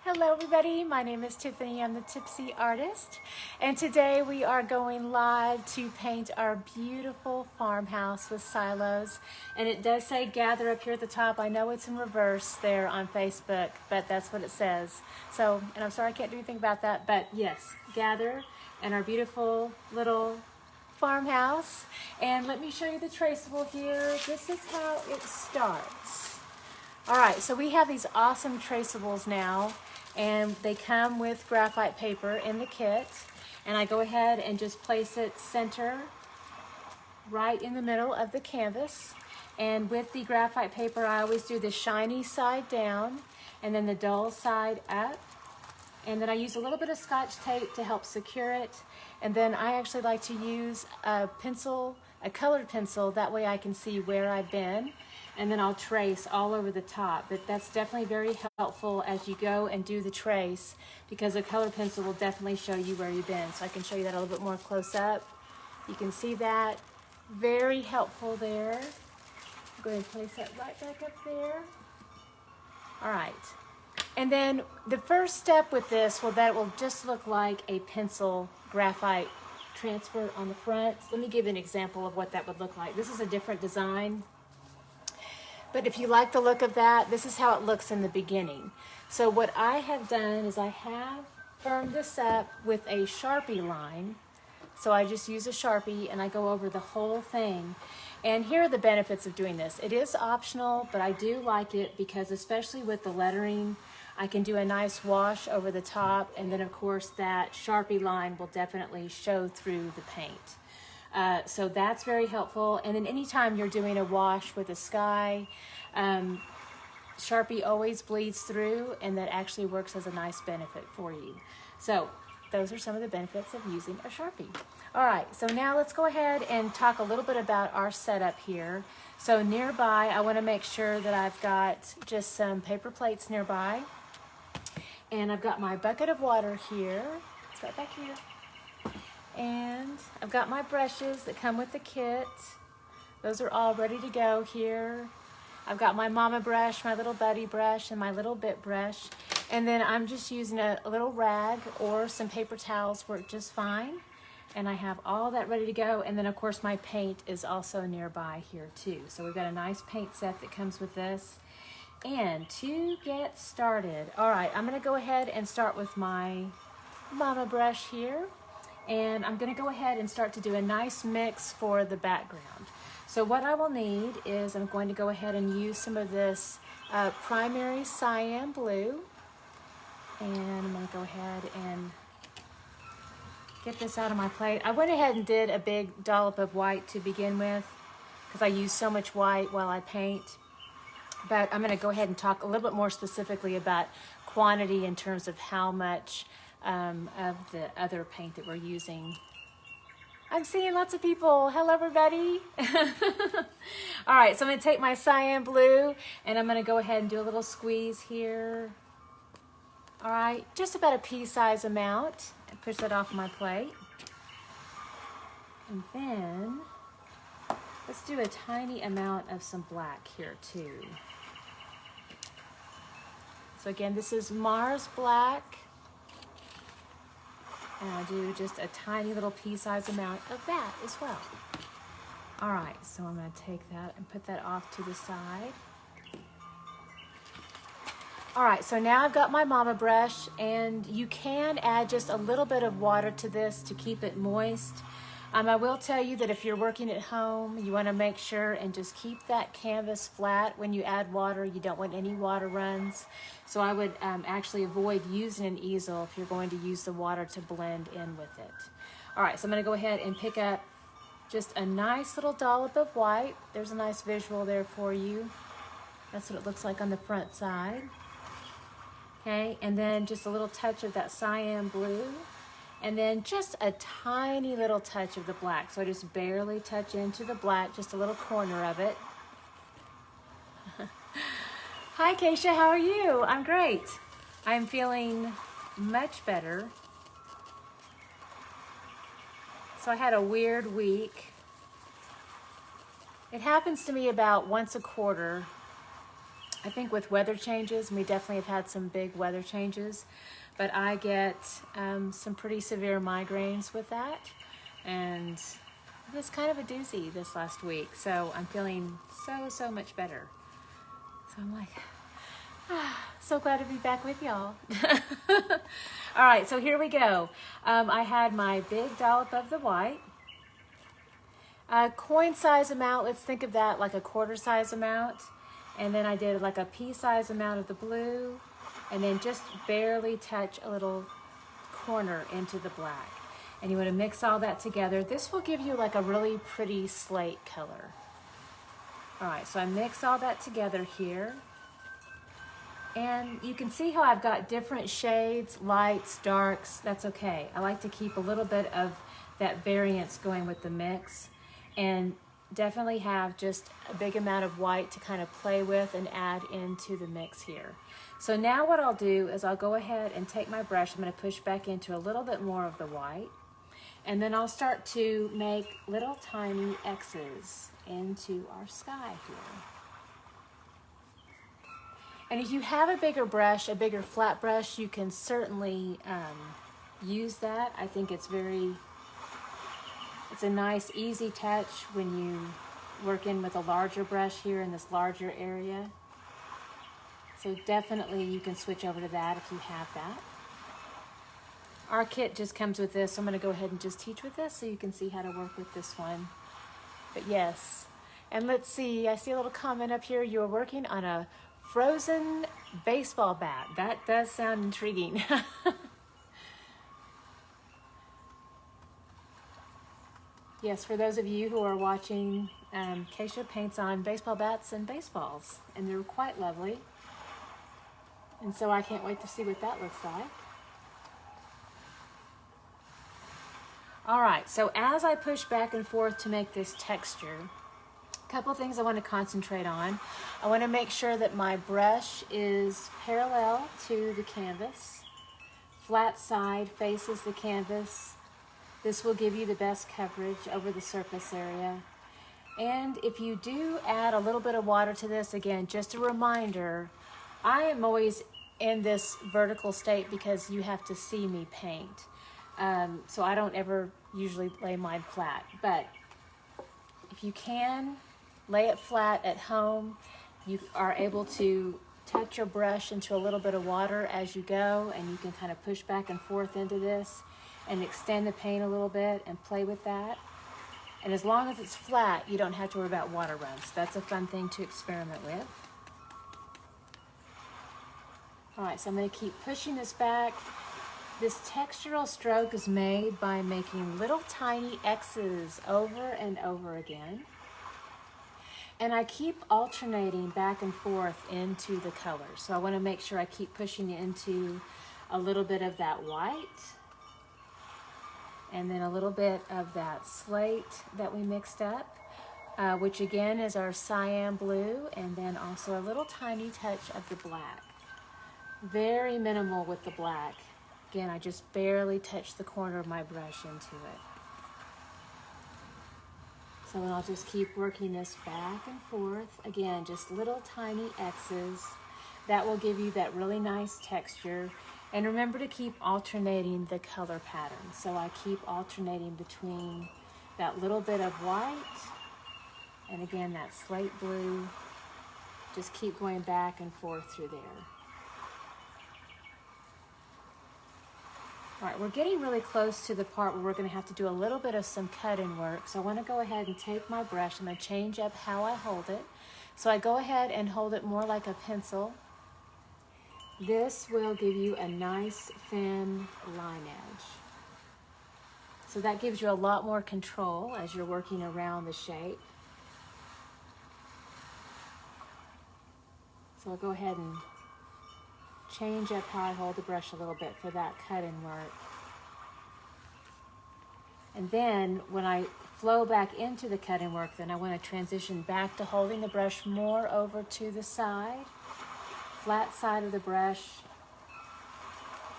Hello everybody, my name is Tiffany, I'm the Tipsy Artist, and today we are going live to paint our beautiful farmhouse with silos. And it does say gather up here at the top. I know it's in reverse there on Facebook, but that's what it says. So, and I'm sorry I can't do anything about that, but yes, gather in our beautiful little farmhouse. And let me show you the traceable here. This is how it starts. All right, so we have these awesome traceables now, and they come with graphite paper in the kit. And I go ahead and just place it center right in the middle of the canvas. And with the graphite paper, I always do the shiny side down and then the dull side up. And then I use a little bit of Scotch tape to help secure it. And then I actually like to use a pencil, a colored pencil, that way I can see where I've been. And then I'll trace all over the top. But that's definitely very helpful as you go and do the trace, because a colored pencil will definitely show you where you've been. So I can show you that a little bit more close up. You can see that. Very helpful there. Go ahead and place that right back up there. All right. And then the first step with this, well, that will just look like a pencil graphite transfer on the front. Let me give you an example of what that would look like. This is a different design. But if you like the look of that, this is how it looks in the beginning. So what I have done is I have firmed this up with a Sharpie line. So I just use a Sharpie and I go over the whole thing. And here are the benefits of doing this. It is optional, but I do like it because especially with the lettering, I can do a nice wash over the top. And then of course that Sharpie line will definitely show through the paint. So that's very helpful. And then anytime you're doing a wash with a sky, Sharpie always bleeds through, and that actually works as a nice benefit for you. So those are some of the benefits of using a Sharpie. All right, so now let's go ahead and talk a little bit about our setup here. So nearby, I want to make sure that I've got just some paper plates nearby. And I've got my bucket of water here. It's right back here. And I've got my brushes that come with the kit. Those are all ready to go here. I've got my mama brush, my little buddy brush, and my little bit brush. And then I'm just using a little rag or some paper towels work just fine. And I have all that ready to go. And then of course my paint is also nearby here too. So we've got a nice paint set that comes with this. And to get started, all right, I'm gonna go ahead and start with my mama brush here. And I'm going to go ahead and start to do a nice mix for the background. So what I will need is I'm going to go ahead and use some of this primary cyan blue. And I'm going to go ahead and get this out of my plate. I went ahead and did a big dollop of white to begin with because I use so much white while I paint. But I'm going to go ahead and talk a little bit more specifically about quantity in terms of how much of the other paint that we're using. I'm seeing lots of people. Hello, everybody. All right, so I'm going to take my cyan blue and I'm going to go ahead and do a little squeeze here. All right, just about a pea-size amount, and push that off my plate. And then let's do a tiny amount of some black here too. So again, this is Mars Black. And I'll do just a tiny little pea-sized amount of that as well. All right, so I'm going to take that and put that off to the side. All right, so now I've got my mama brush, and you can add just a little bit of water to this to keep it moist. I will tell you that if you're working at home, you want to make sure and just keep that canvas flat when you add water. You don't want any water runs. So I would actually avoid using an easel if you're going to use the water to blend in with it. All right, so I'm going to go ahead and pick up just a nice little dollop of white. There's a nice visual there for you. That's what it looks like on the front side. Okay, and then just a little touch of that cyan blue. And then just a tiny little touch of the black. So I just barely touch into the black, just a little corner of it. Hi, Keisha, how are you? I'm great. I'm feeling much better. So I had a weird week. It happens to me about once a quarter. I think with weather changes, we definitely have had some big weather changes, but I get some pretty severe migraines with that, and it was kind of a doozy this last week, so I'm feeling so much better. So I'm like, so glad to be back with y'all. All right, so here we go. I had my big dollop of the white. Coin size amount, let's think of that like a quarter size amount. And then I did like a pea size amount of the blue, and then just barely touch a little corner into the black. And you want to mix all that together. This will give you like a really pretty slate color. All right, so I mix all that together here. And you can see how I've got different shades, lights, darks. That's okay. I like to keep a little bit of that variance going with the mix, and definitely have just a big amount of white to kind of play with and add into the mix here. So now what I'll do is I'll go ahead and take my brush. I'm going to push back into a little bit more of the white, and then I'll start to make little tiny X's into our sky here. And if you have a bigger brush, a bigger flat brush, you can certainly use that. I think it's a nice easy touch when you work in with a larger brush here in this larger area. So definitely you can switch over to that if you have that. Our kit just comes with this, so I'm going to go ahead and just teach with this so you can see how to work with this one. But yes, and let's see, I see a little comment up here. You're working on a frozen baseball bat. That does sound intriguing. Yes, for those of you who are watching, Keisha paints on baseball bats and baseballs, and they're quite lovely. And so I can't wait to see what that looks like. All right, so as I push back and forth to make this texture, a couple of things I want to concentrate on. I want to make sure that my brush is parallel to the canvas. Flat side faces the canvas. This will give you the best coverage over the surface area. And if you do add a little bit of water to this, again, just a reminder, I am always in this vertical state because you have to see me paint. So I don't ever usually lay mine flat. But if you can, lay it flat at home. You are able to touch your brush into a little bit of water as you go, and you can kind of push back and forth into this and extend the paint a little bit and play with that. And as long as it's flat, you don't have to worry about water runs. That's a fun thing to experiment with. All right, so I'm going to keep pushing this back. This textural stroke is made by making little tiny X's over and over again. And I keep alternating back and forth into the colors. So I want to make sure I keep pushing into a little bit of that white, and then a little bit of that slate that we mixed up, which again is our cyan blue, and then also a little tiny touch of the black. Very minimal with the black. Again, I just barely touch the corner of my brush into it. So then I'll just keep working this back and forth. Again, just little tiny X's. That will give you that really nice texture. And remember to keep alternating the color pattern. So I keep alternating between that little bit of white and again that slate blue. Just keep going back and forth through there. All right, we're getting really close to the part where we're going to have to do a little bit of some cut-in work. So I want to go ahead and take my brush. I'm going to change up how I hold it. So I go ahead and hold it more like a pencil. This will give you a nice thin line edge. So that gives you a lot more control as you're working around the shape. So I'll go ahead and change up how I hold the brush a little bit for that cut-in work. And then when I flow back into the cut-in work, then I want to transition back to holding the brush more over to the side, flat side of the brush,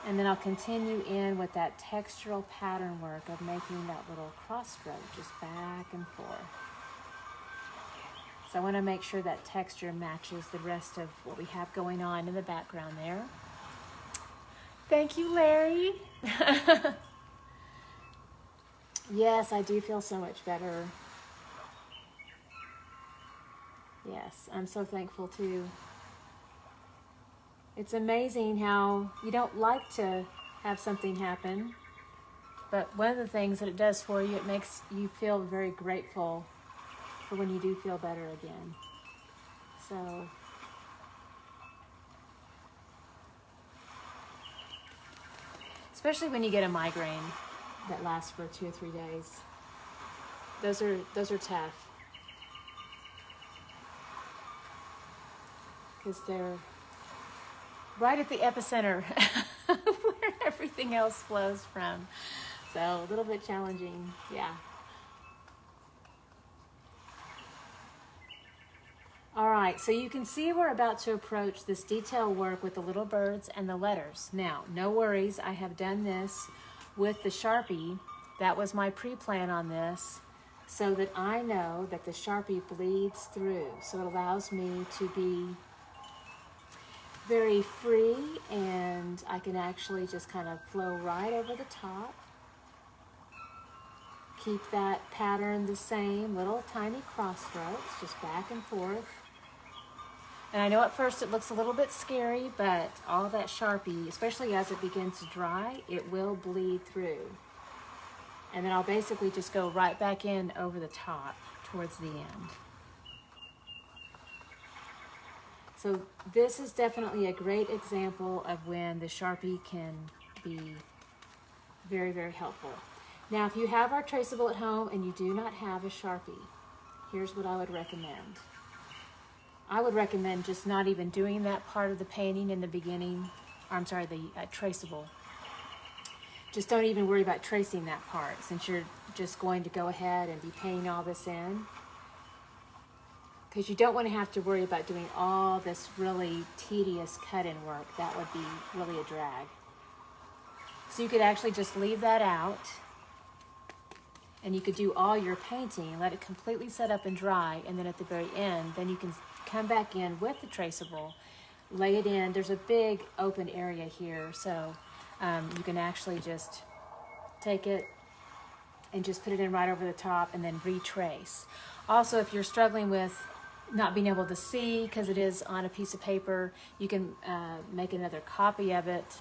and then I'll continue in with that textural pattern work of making that little cross stroke just back and forth. So I want to make sure that texture matches the rest of what we have going on in the background there. Thank you, Larry. Yes, I do feel so much better. Yes, I'm so thankful too. It's amazing how you don't like to have something happen, but one of the things that it does for you, it makes you feel very grateful for when you do feel better again. So, especially when you get a migraine that lasts for 2 or 3 days. Those are tough. Because they're right at the epicenter where everything else flows from. So a little bit challenging, yeah. All right, so you can see we're about to approach this detail work with the little birds and the letters. Now, no worries, I have done this with the Sharpie. That was my pre-plan on this, so that I know that the Sharpie bleeds through. So it allows me to be very free, and I can actually just kind of flow right over the top. Keep that pattern the same, little tiny cross strokes, just back and forth. And I know at first it looks a little bit scary, but all that Sharpie, especially as it begins to dry, it will bleed through. And then I'll basically just go right back in over the top towards the end. So this is definitely a great example of when the Sharpie can be very, very helpful. Now, if you have our Traceable at home and you do not have a Sharpie, here's what I would recommend. I would recommend just not even doing that part of the painting in the beginning, or I'm sorry, the Traceable. Just don't even worry about tracing that part, since you're just going to go ahead and be painting all this in. Because you don't want to have to worry about doing all this really tedious cut-in work. That would be really a drag. So you could actually just leave that out, and you could do all your painting, let it completely set up and dry, and then at the very end, then you can come back in with the Traceable, lay it in. There's a big open area here, so you can actually just take it and just put it in right over the top and then retrace. Also, if you're struggling with not being able to see because it is on a piece of paper, you can make another copy of it,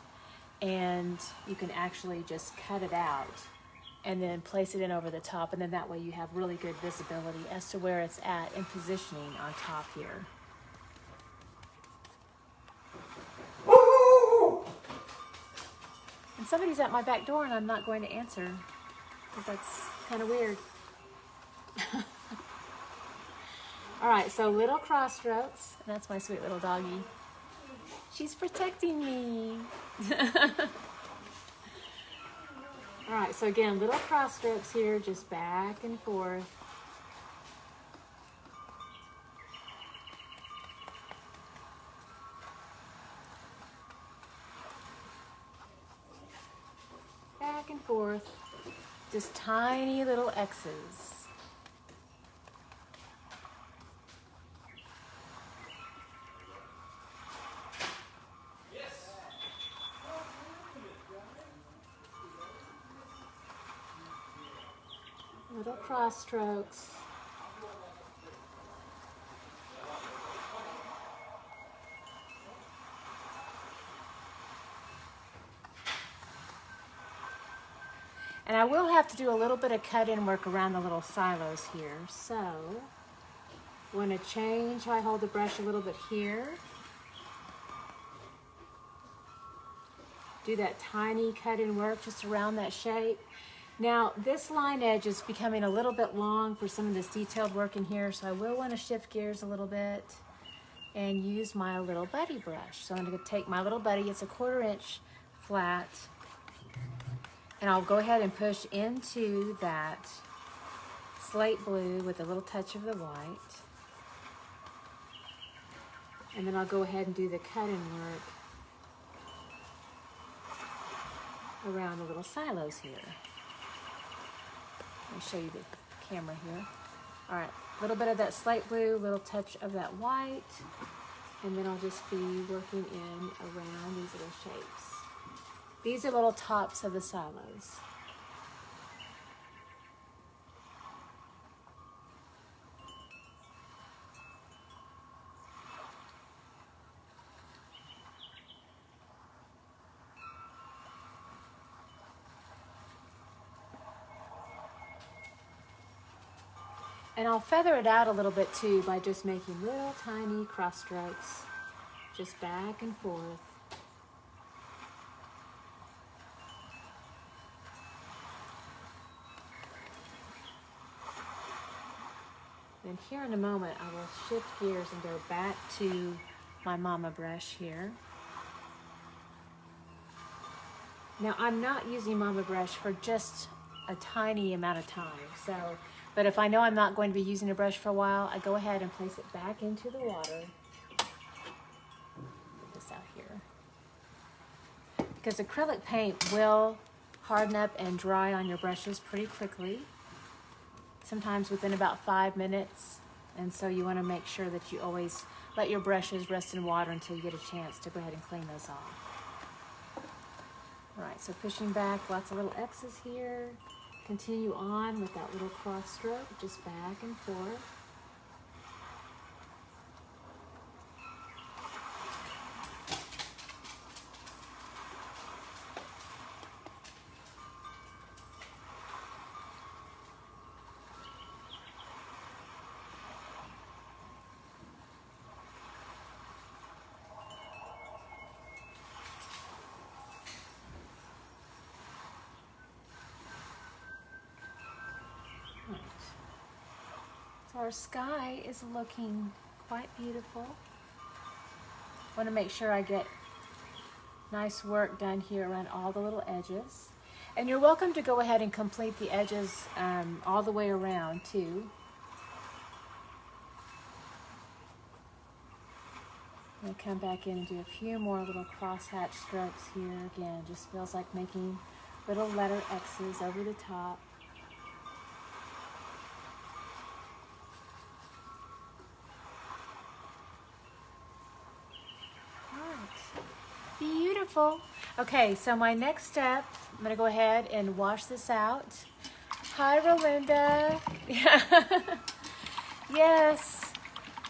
and you can actually just cut it out and then place it in over the top, and then that way you have really good visibility as to where it's at and positioning on top here. And somebody's at my back door and I'm not going to answer because that's kind of weird. All right, so little cross strokes. That's my sweet little doggie. She's protecting me. All right, so again, little cross strokes here, just back and forth. Back and forth, just tiny little X's. Little cross strokes. And I will have to do a little bit of cut-in work around the little silos here. So, want to change how I hold the brush a little bit here. Do that tiny cut-in work just around that shape. Now, this line edge is becoming a little bit long for some of this detailed work in here, so I will want to shift gears a little bit and use my little buddy brush. So I'm going to take my little buddy, it's a 1/4 inch flat, and I'll go ahead and push into that slate blue with a little touch of the white. And then I'll go ahead and do the cut-in work around the little silos here. Let me show you the camera here. All right, a little bit of that slate blue, a little touch of that white, and then I'll just be working in around these little shapes. These are little tops of the silos. And I'll feather it out a little bit too by just making little tiny cross strokes, just back and forth. And here in a moment, I will shift gears and go back to my mama brush here. Now I'm not using mama brush for just a tiny amount of time, but if I know I'm not going to be using a brush for a while, I go ahead and place it back into the water. Get this out here. Because acrylic paint will harden up and dry on your brushes pretty quickly, sometimes within about 5 minutes. And so you want to make sure that you always let your brushes rest in water until you get a chance to go ahead and clean those off. All right, so pushing back, lots of little X's here. Continue on with that little cross stroke, just back and forth. So our sky is looking quite beautiful. Want to make sure I get nice work done here around all the little edges. And you're welcome to go ahead and complete the edges all the way around too. I'm going to come back in and do a few more little crosshatch strokes here. Again, just feels like making little letter X's over the top. Beautiful. Okay, so my next step, I'm going to go ahead and wash this out. Hi, Rolinda. Yes,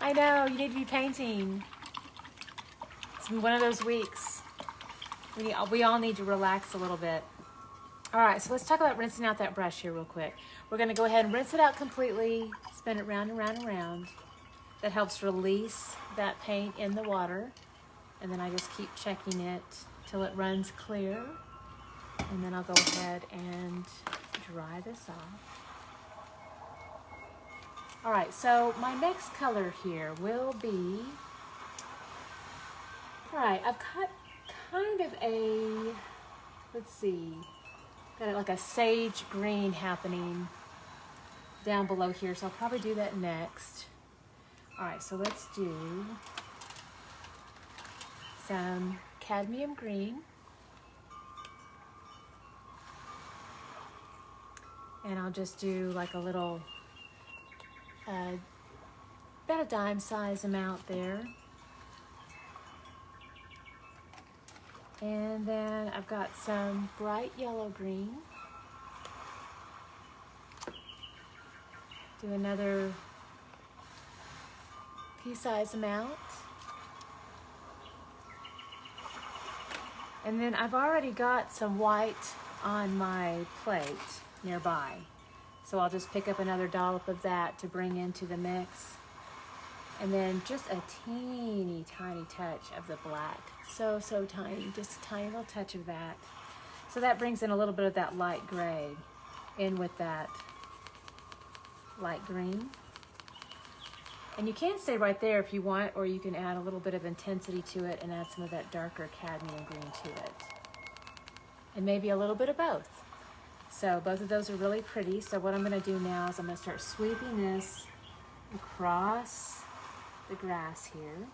I know, you need to be painting. It's been one of those weeks. We all need to relax a little bit. All right, so let's talk about rinsing out that brush here real quick. We're going to go ahead and rinse it out completely, spin it round and round and round. That helps release that paint in the water. And then I just keep checking it till it runs clear. And then I'll go ahead and dry this off. All right, so my next color here will be, all right, I've got kind of a, let's see, got like a sage green happening down below here. So I'll probably do that next. All right, so let's do some cadmium green. And I'll just do like a little, about a dime size amount there. And then I've got some bright yellow green. Do another pea-size amount. And then I've already got some white on my plate nearby. So I'll just pick up another dollop of that to bring into the mix. And then just a teeny tiny touch of the black. So tiny, just a tiny little touch of that. So that brings in a little bit of that light gray in with that light green. And you can stay right there if you want, or you can add a little bit of intensity to it and add some of that darker cadmium green to it. And maybe a little bit of both. So both of those are really pretty. So what I'm going to do now is I'm going to start sweeping this across the grass here.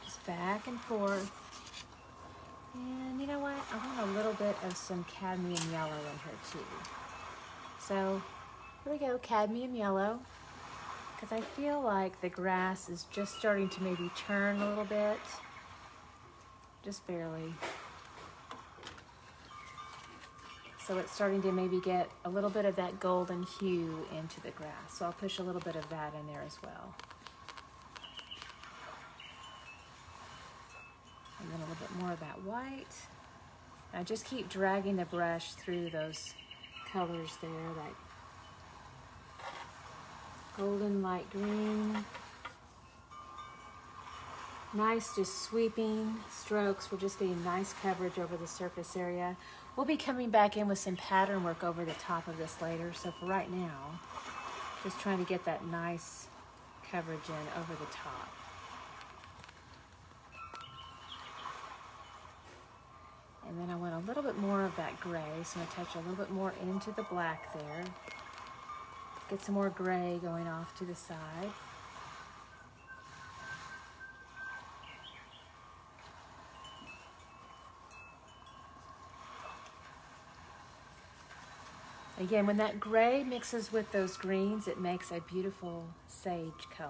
Just back and forth. And you know what? I want a little bit of some cadmium yellow in here too. So here we go, cadmium yellow, because I feel like the grass is just starting to maybe turn a little bit, just barely. So it's starting to maybe get a little bit of that golden hue into the grass. So I'll push a little bit of that in there as well. And then a little bit more of that white. And I just keep dragging the brush through those colors there, that golden light green. Nice, just sweeping strokes. We're just getting nice coverage over the surface area. We'll be coming back in with some pattern work over the top of this later. So for right now, just trying to get that nice coverage in over the top. And then I want a little bit more of that gray, so I'm gonna touch a little bit more into the black there. Get some more gray going off to the side. Again, when that gray mixes with those greens, it makes a beautiful sage color.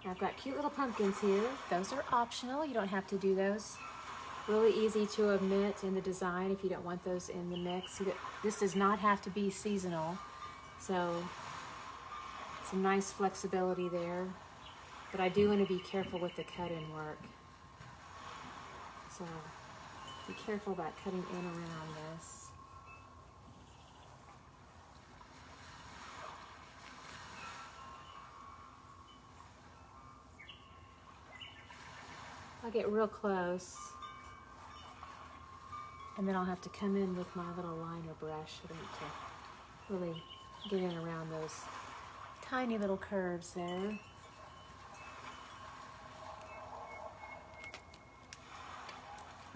I've got cute little pumpkins here. Those are optional. You don't have to do those. Really easy to omit in the design if you don't want those in the mix. This does not have to be seasonal, so some nice flexibility there. But I do want to be careful with the cut-in work. So be careful about cutting in around this. I'll get real close, and then I'll have to come in with my little liner brush to really get in around those tiny little curves there.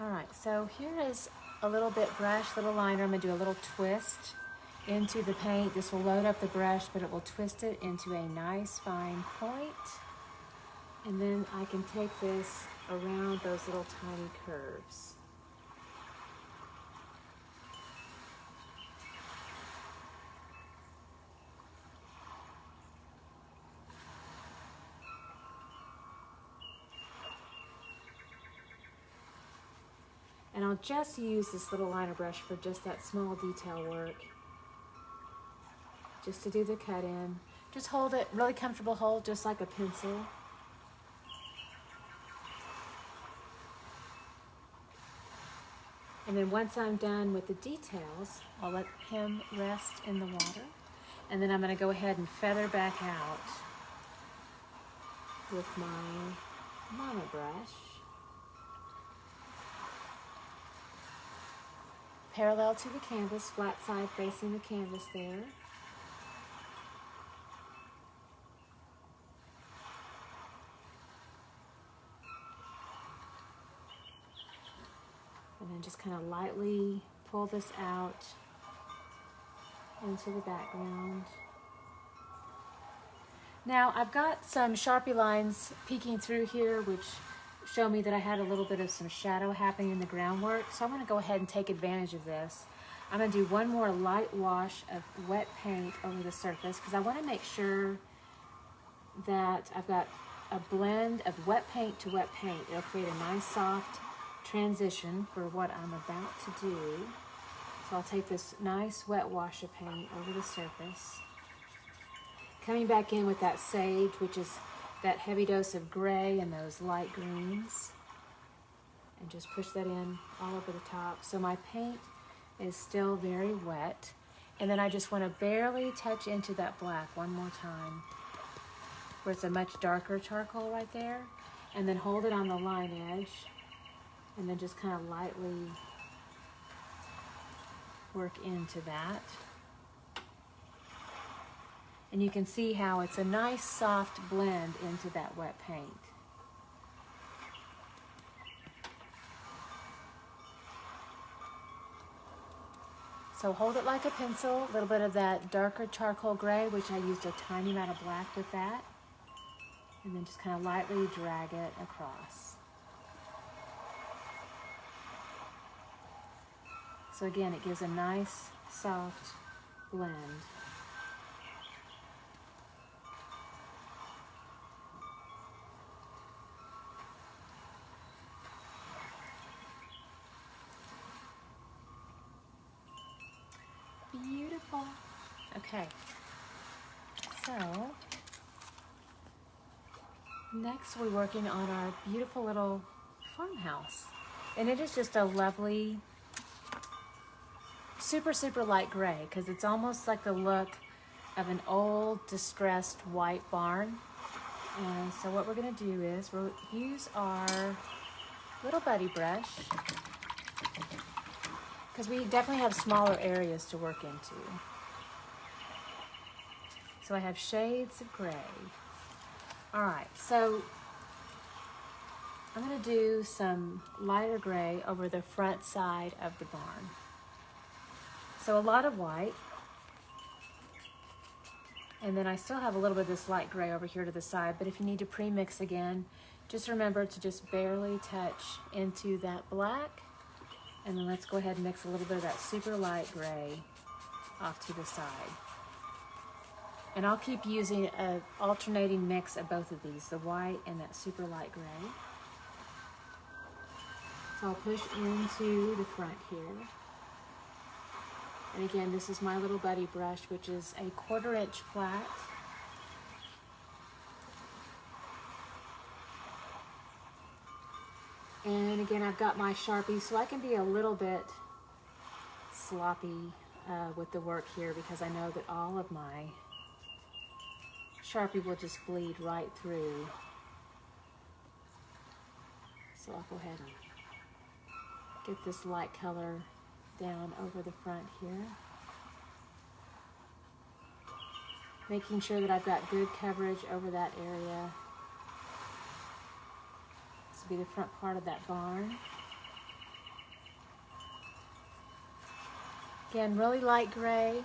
All right, so here is a little bit brush, little liner. I'm gonna do a little twist into the paint. This will load up the brush, but it will twist it into a nice fine point. And then I can take this around those little tiny curves. And I'll just use this little liner brush for just that small detail work, just to do the cut in. Just hold it, really comfortable hold, just like a pencil. And then once I'm done with the details, I'll let him rest in the water. And then I'm gonna go ahead and feather back out with my mono brush. Parallel to the canvas, flat side facing the canvas there. And then just kind of lightly pull this out into the background. Now I've got some Sharpie lines peeking through here, which show me that I had a little bit of some shadow happening in the groundwork. So I'm gonna go ahead and take advantage of this. I'm gonna do one more light wash of wet paint over the surface because I wanna make sure that I've got a blend of wet paint to wet paint. It'll create a nice soft transition for what I'm about to do. So I'll take this nice wet wash of paint over the surface. Coming back in with that sage, which is that heavy dose of gray and those light greens. And just push that in all over the top. So my paint is still very wet. And then I just want to barely touch into that black one more time, where it's a much darker charcoal right there. And then hold it on the line edge. And then just kind of lightly work into that. And you can see how it's a nice soft blend into that wet paint. So hold it like a pencil, a little bit of that darker charcoal gray, which I used a tiny amount of black with that. And then just kind of lightly drag it across. So again, it gives a nice, soft blend. Beautiful. Okay, so next we're working on our beautiful little farmhouse. And it is just a lovely, super, super light gray, because it's almost like the look of an old, distressed white barn. And so what we're gonna do is we'll use our little buddy brush, because we definitely have smaller areas to work into. So I have shades of gray. All right, so I'm gonna do some lighter gray over the front side of the barn. So a lot of white. And then I still have a little bit of this light gray over here to the side, but if you need to pre-mix again, just remember to just barely touch into that black. And then let's go ahead and mix a little bit of that super light gray off to the side. And I'll keep using an alternating mix of both of these, the white and that super light gray. So I'll push into the front here. And again, this is my little buddy brush, which is a 1/4 inch flat. And again, I've got my Sharpie, so I can be a little bit sloppy with the work here, because I know that all of my Sharpie will just bleed right through. So I'll go ahead and get this light color down over the front here. Making sure that I've got good coverage over that area. This will be the front part of that barn. Again, really light gray.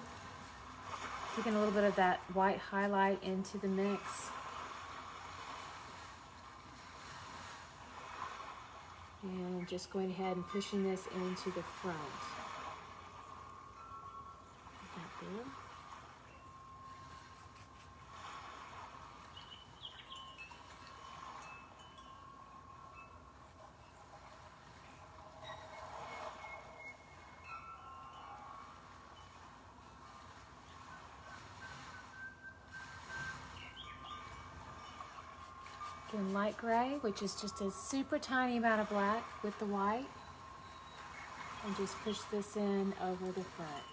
Taking a little bit of that white highlight into the mix. And just going ahead and pushing this into the front. Like that there. Again, light gray, which is just a super tiny amount of black with the white. And just push this in over the front.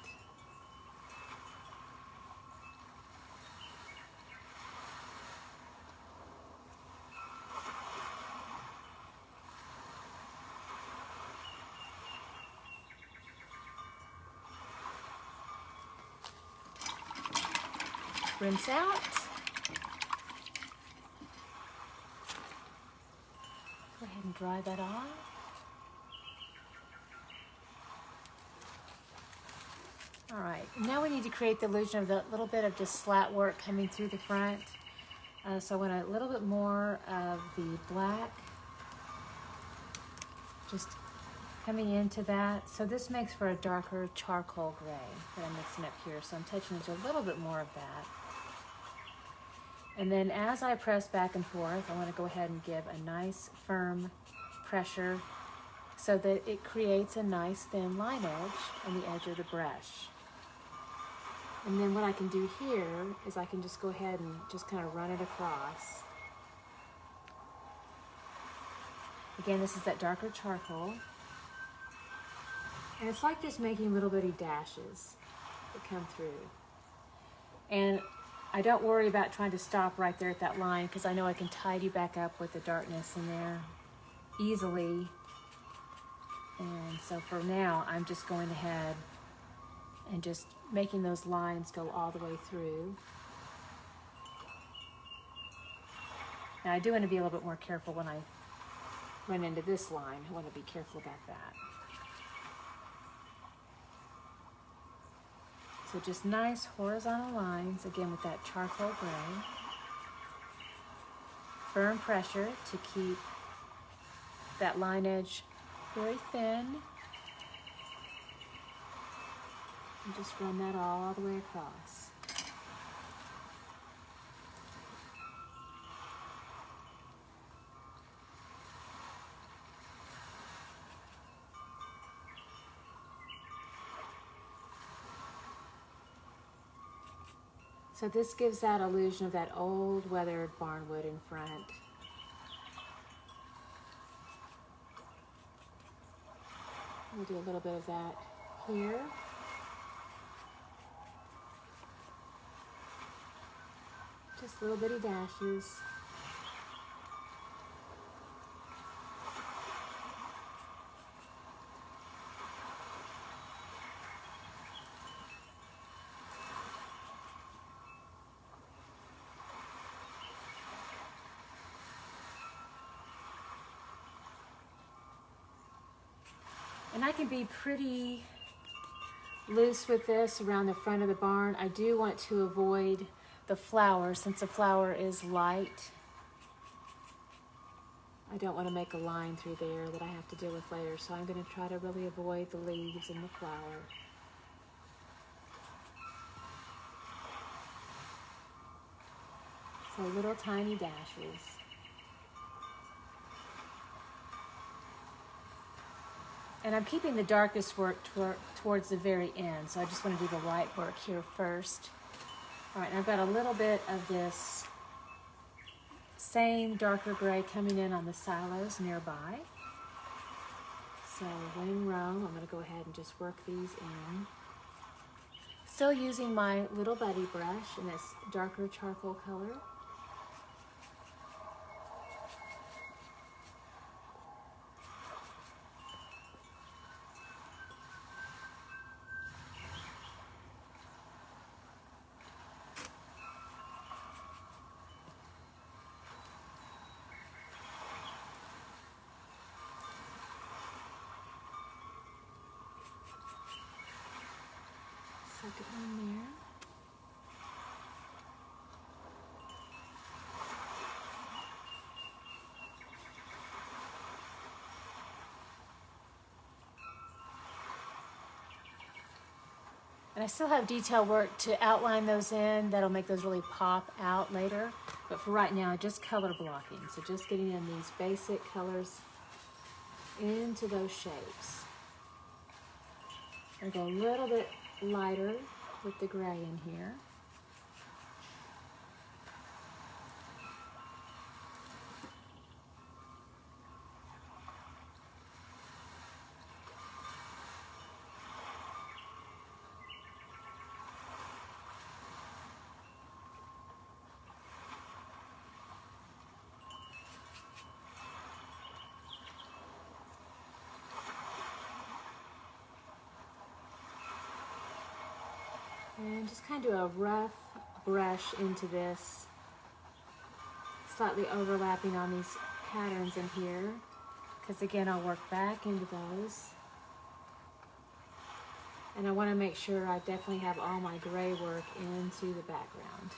Rinse out. Go ahead and dry that off. All right, now we need to create the illusion of that little bit of just slat work coming through the front. So I want a little bit more of the black just coming into that. So this makes for a darker charcoal gray that I'm mixing up here. So I'm touching into a little bit more of that. And then as I press back and forth, I want to go ahead and give a nice firm pressure so that it creates a nice thin line edge on the edge of the brush. And then what I can do here is I can just go ahead and just kind of run it across. Again, this is that darker charcoal. And it's like just making little bitty dashes that come through. And I don't worry about trying to stop right there at that line, because I know I can tidy back up with the darkness in there easily. And so for now, I'm just going ahead and just making those lines go all the way through. Now I do want to be a little bit more careful when I run into this line. I want to be careful about that. So just nice horizontal lines, again with that charcoal gray. Firm pressure to keep that line edge very thin. And just run that all the way across. So this gives that illusion of that old weathered barnwood in front. We'll do a little bit of that here. Just little bitty dashes. And I can be pretty loose with this around the front of the barn. I do want to avoid the flower, since the flower is light. I don't want to make a line through there that I have to deal with later, so I'm going to try to really avoid the leaves and the flower. So little tiny dashes. And I'm keeping the darkest work towards the very end, so I just want to do the light work here first. All right, and I've got a little bit of this same darker gray coming in on the silos nearby. So when in Rome, I'm going to go ahead and just work these in. Still using my little buddy brush in this darker charcoal color. Second one there. And I still have detail work to outline those in. That'll make those really pop out later. But for right now, just color blocking. So just getting in these basic colors into those shapes. I'm going to go a little bit lighter with the gray in here. And just kind of do a rough brush into this, slightly overlapping on these patterns in here, because again, I'll work back into those. And I want to make sure I definitely have all my gray work into the background.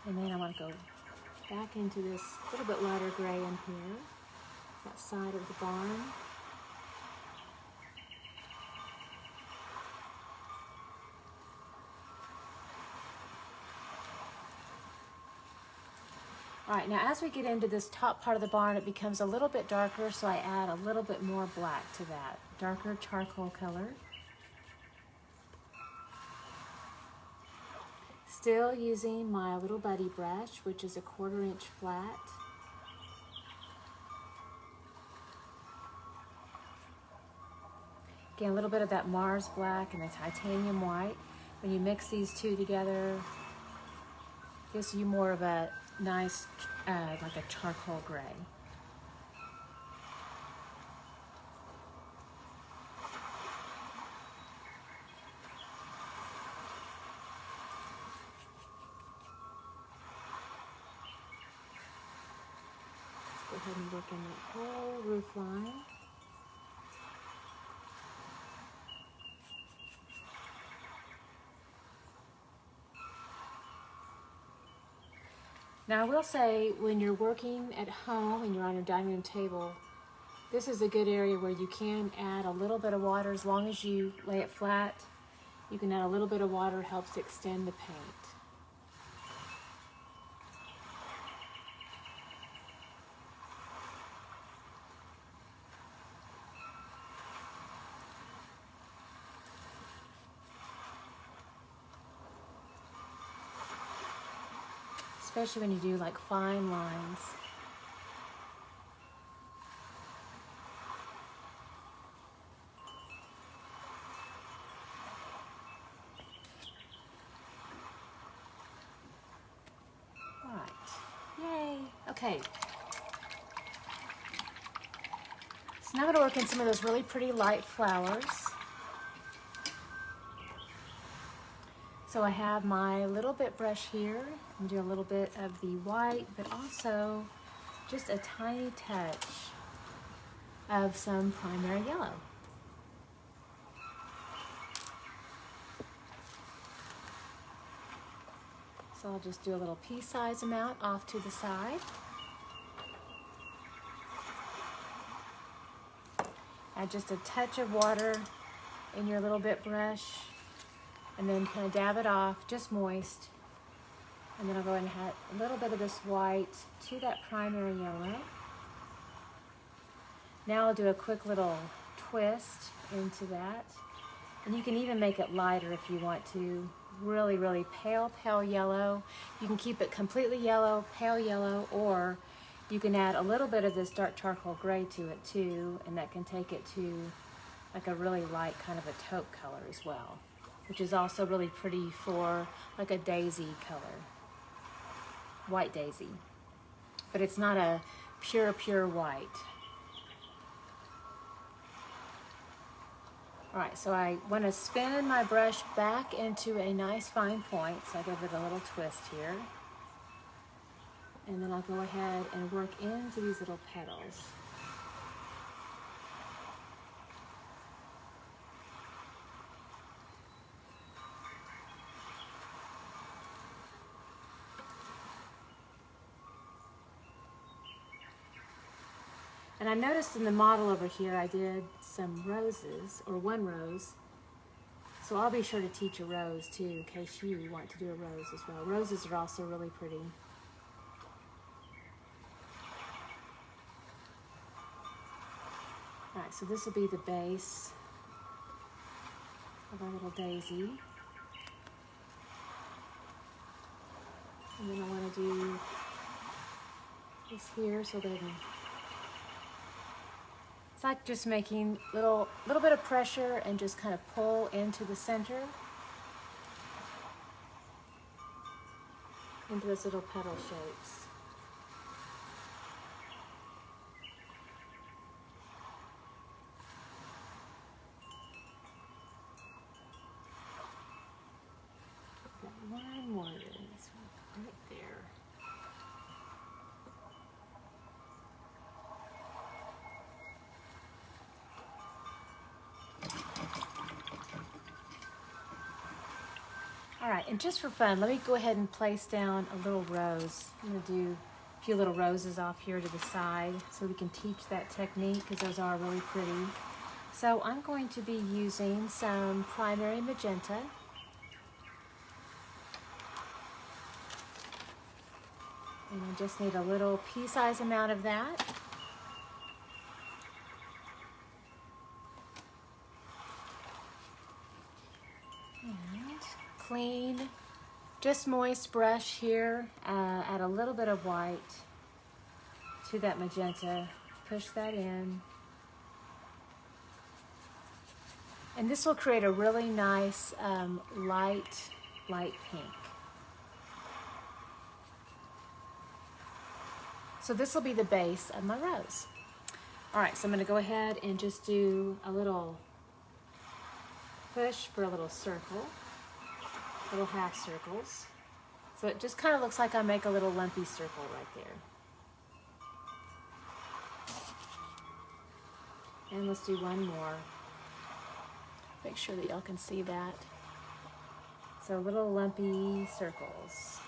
And then I want to go back into this little bit lighter gray in here, that side of the barn. All right, now as we get into this top part of the barn, it becomes a little bit darker, so I add a little bit more black to that, darker charcoal color. Still using my little buddy brush, which is a 1/4 inch flat. Again, a little bit of that Mars black and the titanium white. When you mix these two together, it gives you more of a nice, like a charcoal gray. Go ahead and work in that whole roof line. Now I will say, when you're working at home and you're on your dining room table, this is a good area where you can add a little bit of water. As long as you lay it flat, you can add a little bit of water, helps extend the paint. Especially when you do like fine lines. All right, yay, okay. So now I'm gonna work in some of those really pretty light flowers. So I have my little bit brush here and do a little bit of the white, but also just a tiny touch of some primary yellow. So I'll just do a little pea-sized amount off to the side. Add just a touch of water in your little bit brush, and then kind of dab it off, just moist. And then I'll go ahead and add a little bit of this white to that primary yellow. Now I'll do a quick little twist into that. And you can even make it lighter if you want to. Really, really pale, pale yellow. You can keep it completely yellow, pale yellow, or you can add a little bit of this dark charcoal gray to it too, and that can take it to like a really light kind of a taupe color as well, which is also really pretty for like a daisy color, white daisy. But it's not a pure, pure white. All right, so I want to spin my brush back into a nice fine point, so I give it a little twist here. And then I'll go ahead and work into these little petals. And I noticed in the model over here, I did some roses, or one rose. So I'll be sure to teach a rose too, in case you want to do a rose as well. Roses are also really pretty. All right, so this will be the base of our little daisy. And then I want to do this here so that it's like just making little bit of pressure and just kind of pull into the center, into those little petal shapes. Got one more of these right there. All right, and just for fun, let me go ahead and place down a little rose. I'm gonna do a few little roses off here to the side so we can teach that technique, because those are really pretty. So I'm going to be using some primary magenta. And I just need a little pea-sized amount of that. Clean, just moist brush here, add a little bit of white to that magenta, push that in. And this will create a really nice light pink. So this will be the base of my rose. All right, so I'm gonna go ahead and just do a little push for a little circle, little half circles. So it just kind of looks like I make a little lumpy circle right there. And let's do one more. Make sure that y'all can see that. So little lumpy circles.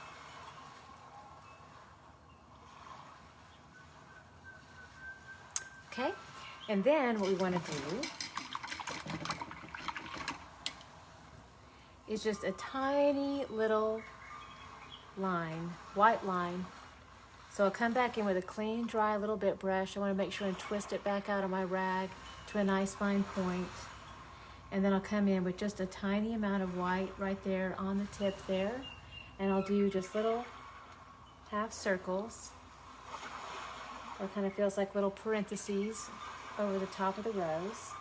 Okay, and then what we want to do is just a tiny little line, white line. So I'll come back in with a clean, dry, little bit brush. I want to make sure and twist it back out of my rag to a nice fine point. And then I'll come in with just a tiny amount of white right there on the tip there. And I'll do just little half circles. Or kind of feels like little parentheses over the top of the rose.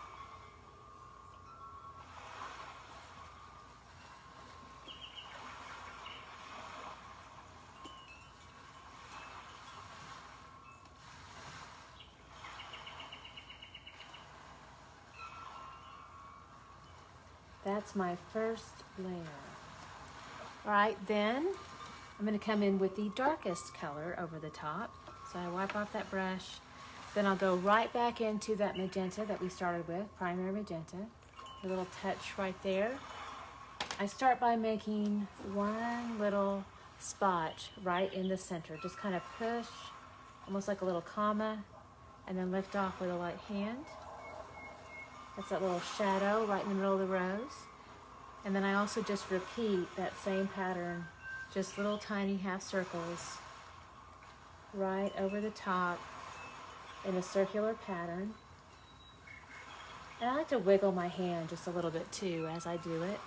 That's my first layer. All right, then I'm going to come in with the darkest color over the top. So I wipe off that brush. Then I'll go right back into that magenta that we started with, primary magenta. A little touch right there. I start by making one little spot right in the center. Just kind of push, almost like a little comma, and then lift off with a light hand. That's that little shadow right in the middle of the rose. And then I also just repeat that same pattern, just little tiny half circles right over the top in a circular pattern. And I like to wiggle my hand just a little bit too as I do it.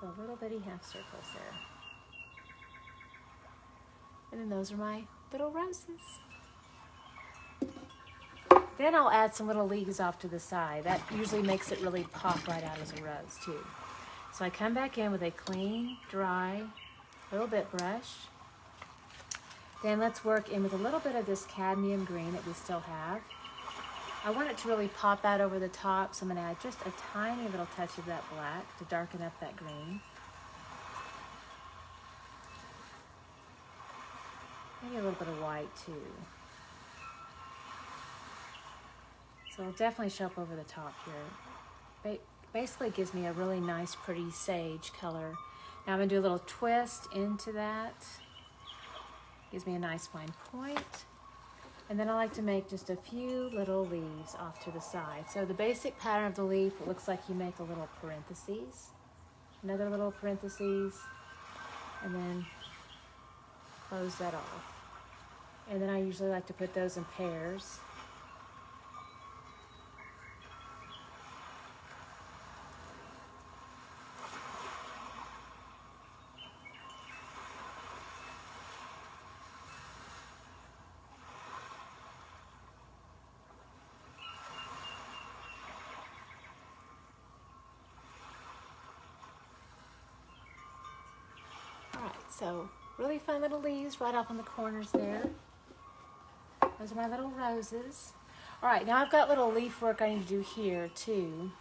So little bitty half circles there. And then those are my little roses. Then I'll add some little leaves off to the side. That usually makes it really pop right out as a rose too. So I come back in with a clean, dry, little bit brush. Then let's work in with a little bit of this cadmium green that we still have. I want it to really pop out over the top, so I'm gonna add just a tiny little touch of that black to darken up that green. Maybe a little bit of white too. So it'll definitely show up over the top here. Basically gives me a really nice, pretty sage color. Now I'm gonna do a little twist into that. Gives me a nice fine point. And then I like to make just a few little leaves off to the side. So the basic pattern of the leaf, it looks like you make a little parentheses, another little parentheses, and then close that off. And then I usually like to put those in pairs. All right, so really fun little leaves right off on the corners there. Those are my little roses. All right, now I've got little leaf work I need to do here too.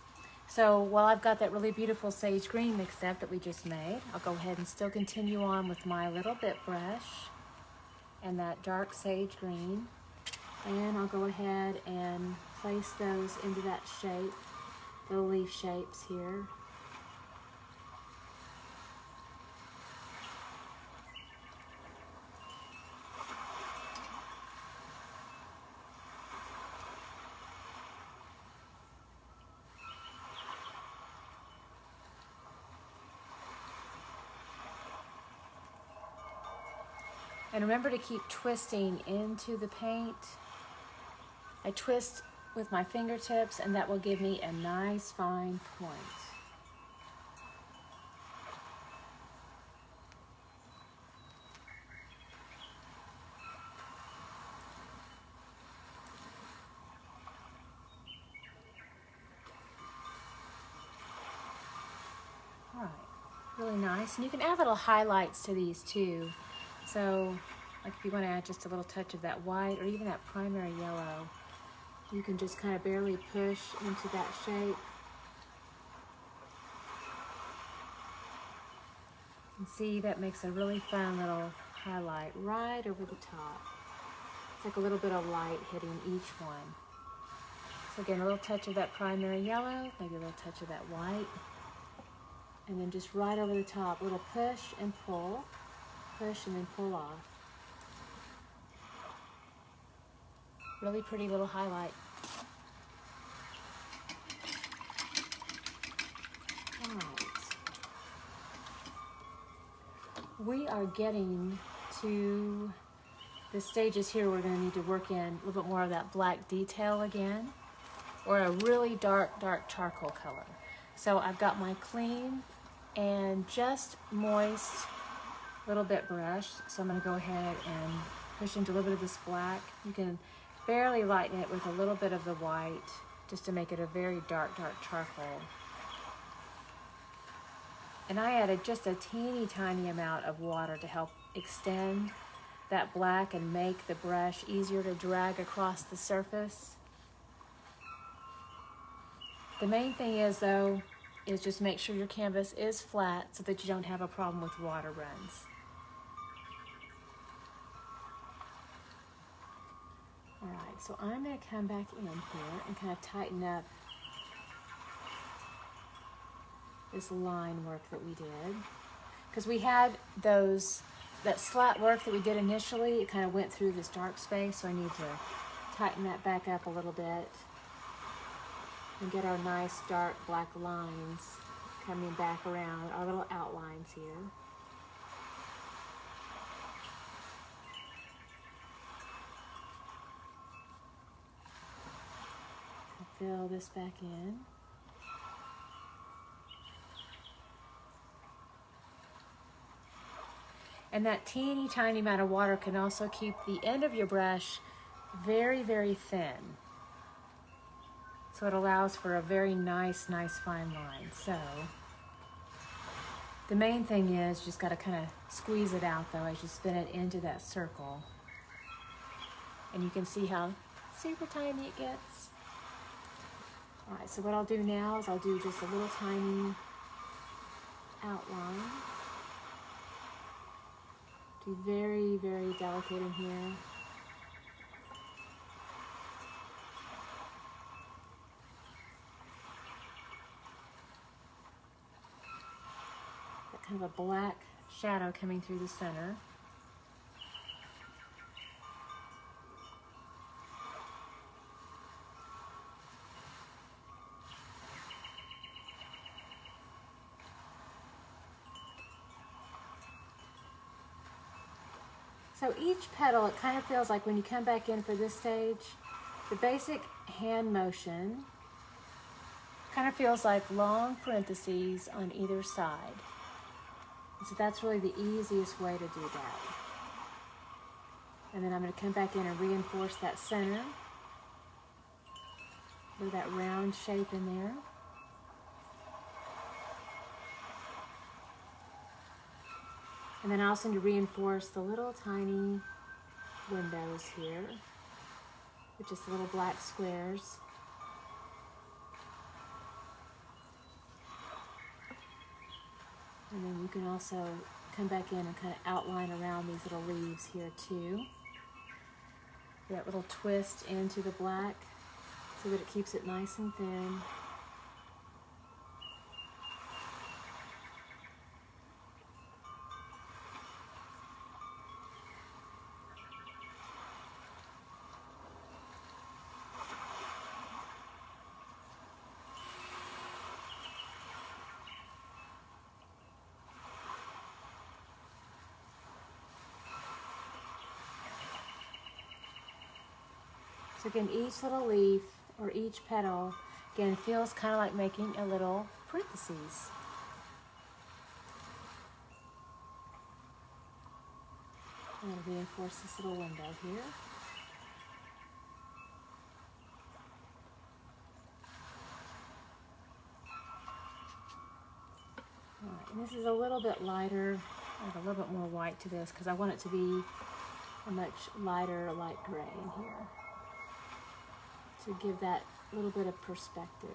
So while I've got that really beautiful sage green mixed up that we just made, I'll go ahead and still continue on with my little bit brush and that dark sage green. And I'll go ahead and place those into that shape, little leaf shapes here. And remember to keep twisting into the paint. I twist with my fingertips and that will give me a nice fine point. Really nice. And you can add little highlights to these too. So, like if you want to add just a little touch of that white or even that primary yellow, you can just kind of barely push into that shape. And see, that makes a really fun little highlight right over the top. It's like a little bit of light hitting each one. So again, a little touch of that primary yellow, maybe a little touch of that white. And then just right over the top, a little push and pull, push and then pull off. Really pretty little highlight. All right. We are getting to the stages here. We're going to need to work in a little bit more of that black detail again, or a really dark, dark charcoal color. So I've got my clean and just moist little bit brush. So I'm going to go ahead and push into a little bit of this black. You can barely lighten it with a little bit of the white, just to make it a very dark, dark charcoal. And I added just a teeny tiny amount of water to help extend that black and make the brush easier to drag across the surface. The main thing is though, is just make sure your canvas is flat so that you don't have a problem with water runs. All right, so I'm going to come back in here and kind of tighten up this line work that we did. Because we had that slat work that we did initially, it kind of went through this dark space, so I need to tighten that back up a little bit and get our nice dark black lines coming back around, our little outlines here. Fill this back in. And that teeny tiny amount of water can also keep the end of your brush very, very thin. So it allows for a very nice fine line. So the main thing is you just got to kind of squeeze it out though as you spin it into that circle. And you can see how super tiny it gets. All right, so what I'll do now is I'll do just a little tiny outline. Do very, very delicate in here. Got kind of a black shadow coming through the center. So each petal, it kind of feels like when you come back in for this stage, the basic hand motion kind of feels like long parentheses on either side. And so that's really the easiest way to do that. And then I'm going to come back in and reinforce that center with that round shape in there. And then I also need to reinforce the little tiny windows here with just little black squares. And then you can also come back in and kind of outline around these little leaves here too. That little twist into the black so that it keeps it nice and thin. So again, each little leaf or each petal, again, feels kind of like making a little parentheses. I'm going to reinforce this little window here. All right, and This is a little bit lighter, add a little bit more white to this because I want it to be a much lighter light gray in here to give that little bit of perspective.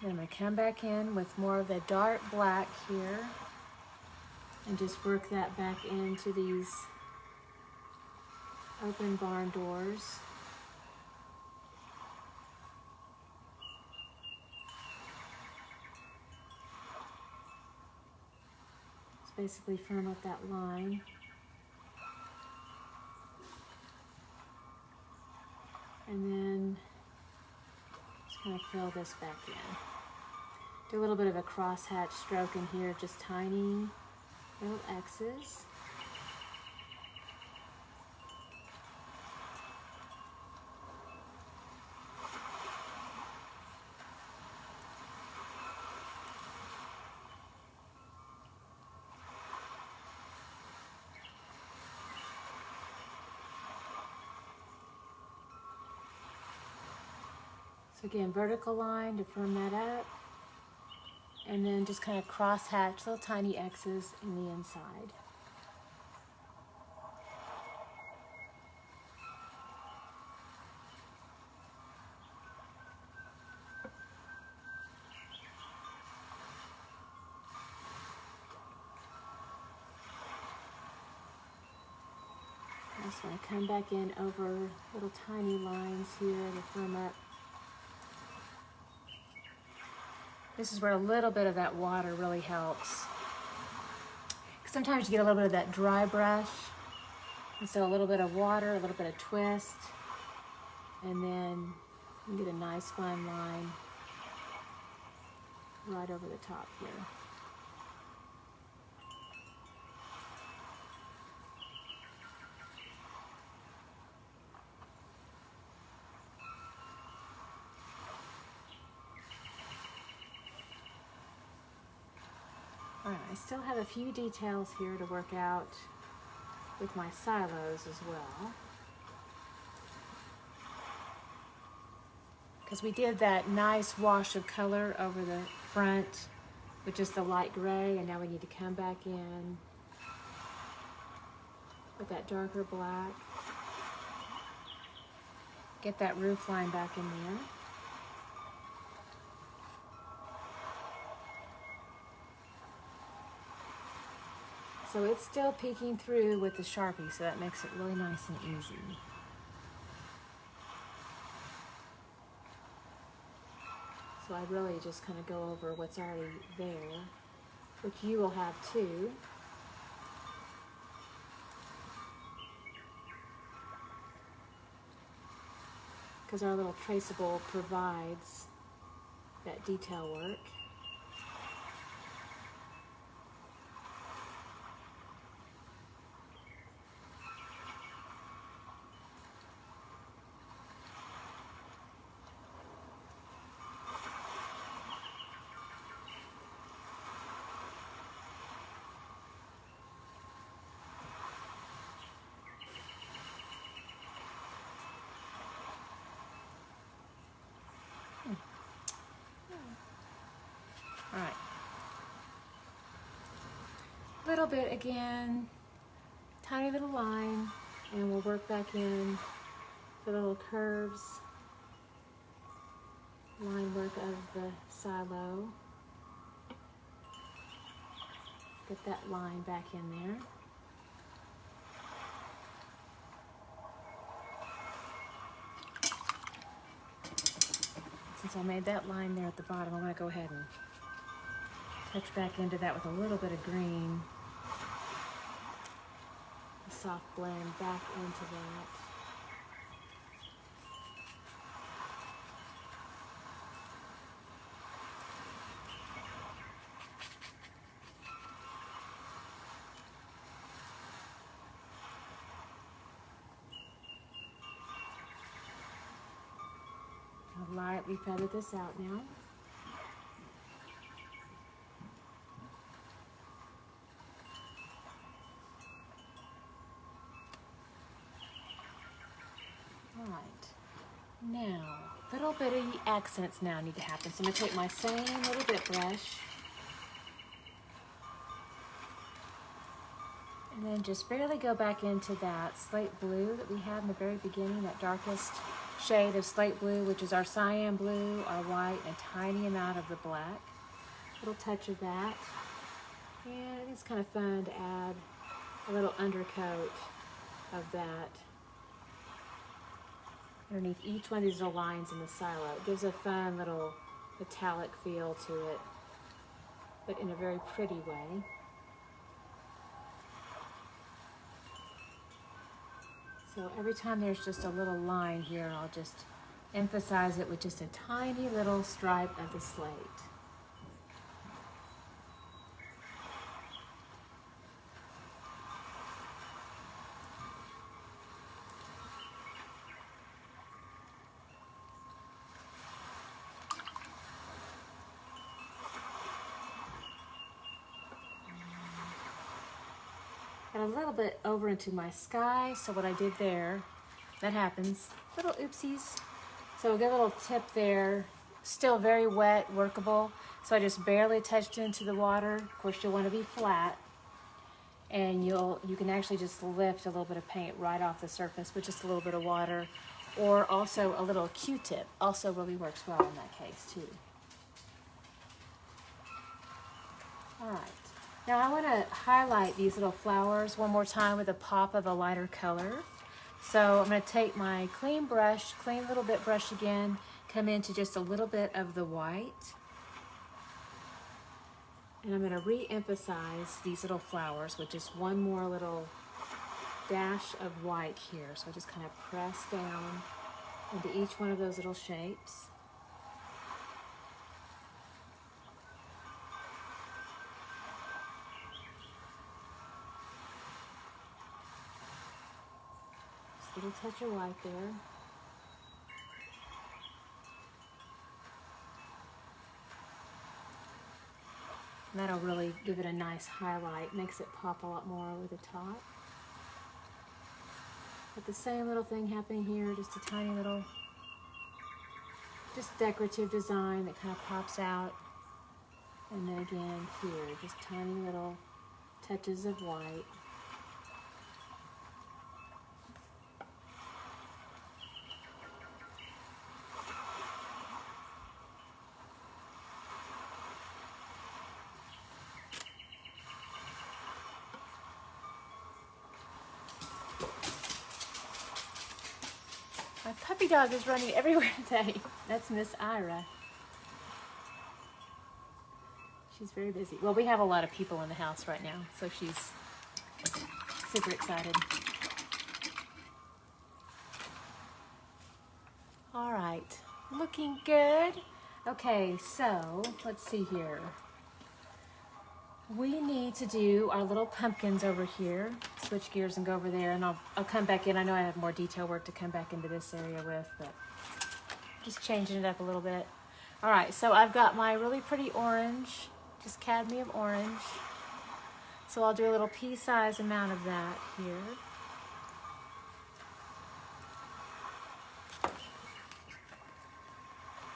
Then I'm going to come back in with more of the dark black here and just work that back into these open barn doors. Just basically firm up that line. And then just kind of fill this back in. Do a little bit of a crosshatch stroke in here, just tiny little X's. So again, vertical line to firm that up. And then just kind of cross hatch little tiny X's in the inside. I just want to come back in over little tiny lines here to firm up. This is where a little bit of that water really helps. Sometimes you get a little bit of that dry brush, and so a little bit of water, a little bit of twist, and then you get a nice fine line right over the top here. Alright, I still have a few details here to work out with my silos as well. Because we did that nice wash of color over the front with just the light gray, and now we need to come back in with that darker black. Get that roof line back in there. So it's still peeking through with the Sharpie, so that makes it really nice and easy. So I really just kind of go over what's already there, which you will have too. Because our little traceable provides that detail work. All right. Little bit again, tiny little line, and we'll work back in the little curves, line work of the silo. Get that line back in there. Since I made that line there at the bottom, I'm going to go ahead and touch back into that with a little bit of green. A soft blend back into that. I'll lightly feather this out now. Now, little bitty accents now need to happen. So I'm going to take my same little bit brush and then just barely go back into that slate blue that we had in the very beginning, that darkest shade of slate blue, which is our cyan blue, our white, and a tiny amount of the black. A little touch of that. And it's kind of fun to add a little undercoat of that underneath each one of these little lines in the silo. It gives a fun little metallic feel to it, but in a very pretty way. So every time there's just a little line here, I'll just emphasize it with just a tiny little stripe of the slate. A little bit over into my sky, so what I did there, that happens, little oopsies. So we'll get a little tip there, still very wet, workable, so I just barely touched into the water. Of course you'll want to be flat, and you can actually just lift a little bit of paint right off the surface with just a little bit of water, or also a little Q-tip also really works well in that case too. All right. Now I want to highlight these little flowers one more time with a pop of a lighter color. So I'm going to take my clean brush, clean little bit brush again, come into just a little bit of the white. And I'm going to re-emphasize these little flowers with just one more little dash of white here. So I just kind of press down into each one of those little shapes. Little touch of white there. And that'll really give it a nice highlight, makes it pop a lot more over the top. But the same little thing happening here, just a tiny little, just decorative design that kind of pops out. And then again here, just tiny little touches of white. My puppy dog is running everywhere today. That's Miss Ira. She's very busy. Well, we have a lot of people in the house right now, so she's super excited. All right, looking good. Okay, so let's see here. We need to do our little pumpkins over here. Switch gears and go over there, and I'll come back in. I know I have more detail work to come back into this area with, but just changing it up a little bit. All right, so I've got my really pretty orange, just cadmium orange. So I'll do a little pea-sized amount of that here.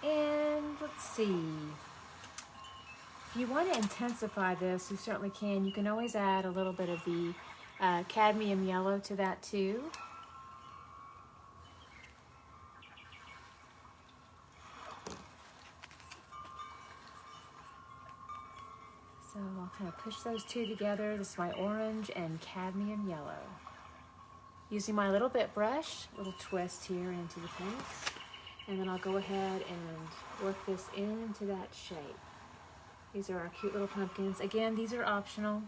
And let's see. If you want to intensify this, you certainly can. You can always add a little bit of the cadmium yellow to that too. So I'll kind of push those two together. This is my orange and cadmium yellow. Using my little bit brush, little twist here into the paint. And then I'll go ahead and work this into that shape. These are our cute little pumpkins. Again, these are optional.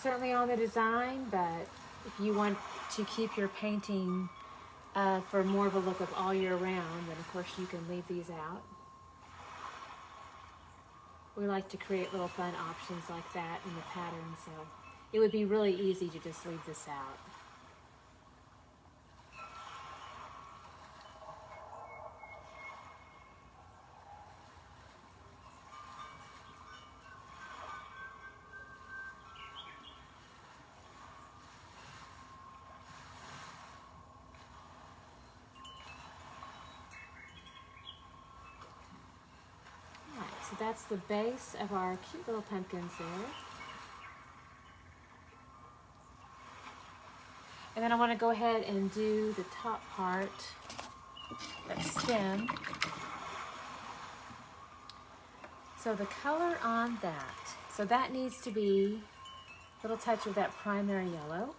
Certainly on the design, but if you want to keep your painting for more of a look of all year round, then of course you can leave these out. We like to create little fun options like that in the pattern, so it would be really easy to just leave this out. that's the base of our cute little pumpkins there. And then I want to go ahead and do the top part, that stem. So the color on that, so that needs to be a little touch of that primary yellow,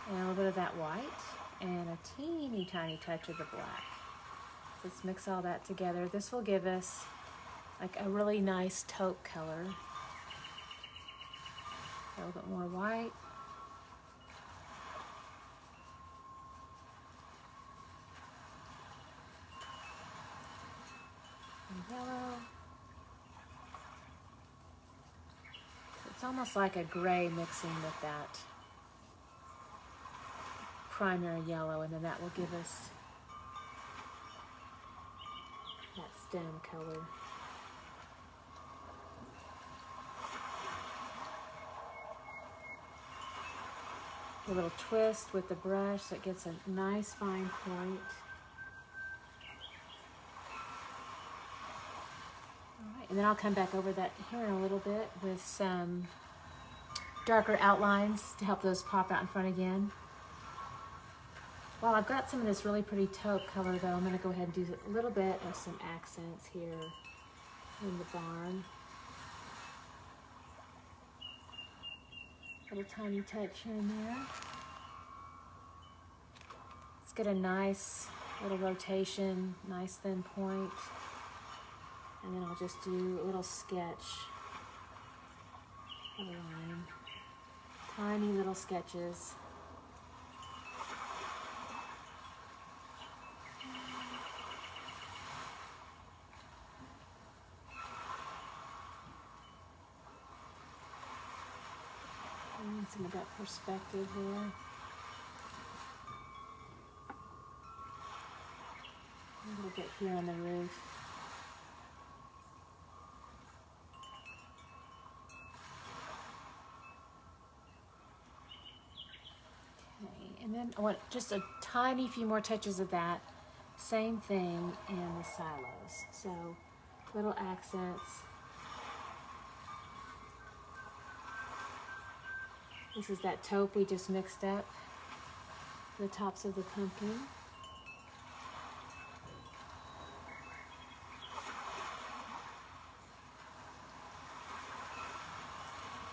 and a little bit of that white, and a teeny tiny touch of the black. Let's mix all that together. This will give us like a really nice taupe color. A little bit more white. And yellow. So it's almost like a gray mixing with that primary yellow, and then that will give us that stem color. A little twist with the brush so it gets a nice fine point. All right, and then I'll come back over that here in a little bit with some darker outlines to help those pop out in front again. While I've got some of this really pretty taupe color though, I'm going to go ahead and do a little bit of some accents here in the barn. A little tiny touch here and there. Let's get a nice little rotation, nice thin point. And then I'll just do a little sketch of a line. Tiny little sketches. Some of that perspective here. A little bit here on the roof. Okay, and then I want just a tiny few more touches of that same thing in the silos. So little accents. This is that taupe we just mixed up, the tops of the pumpkin.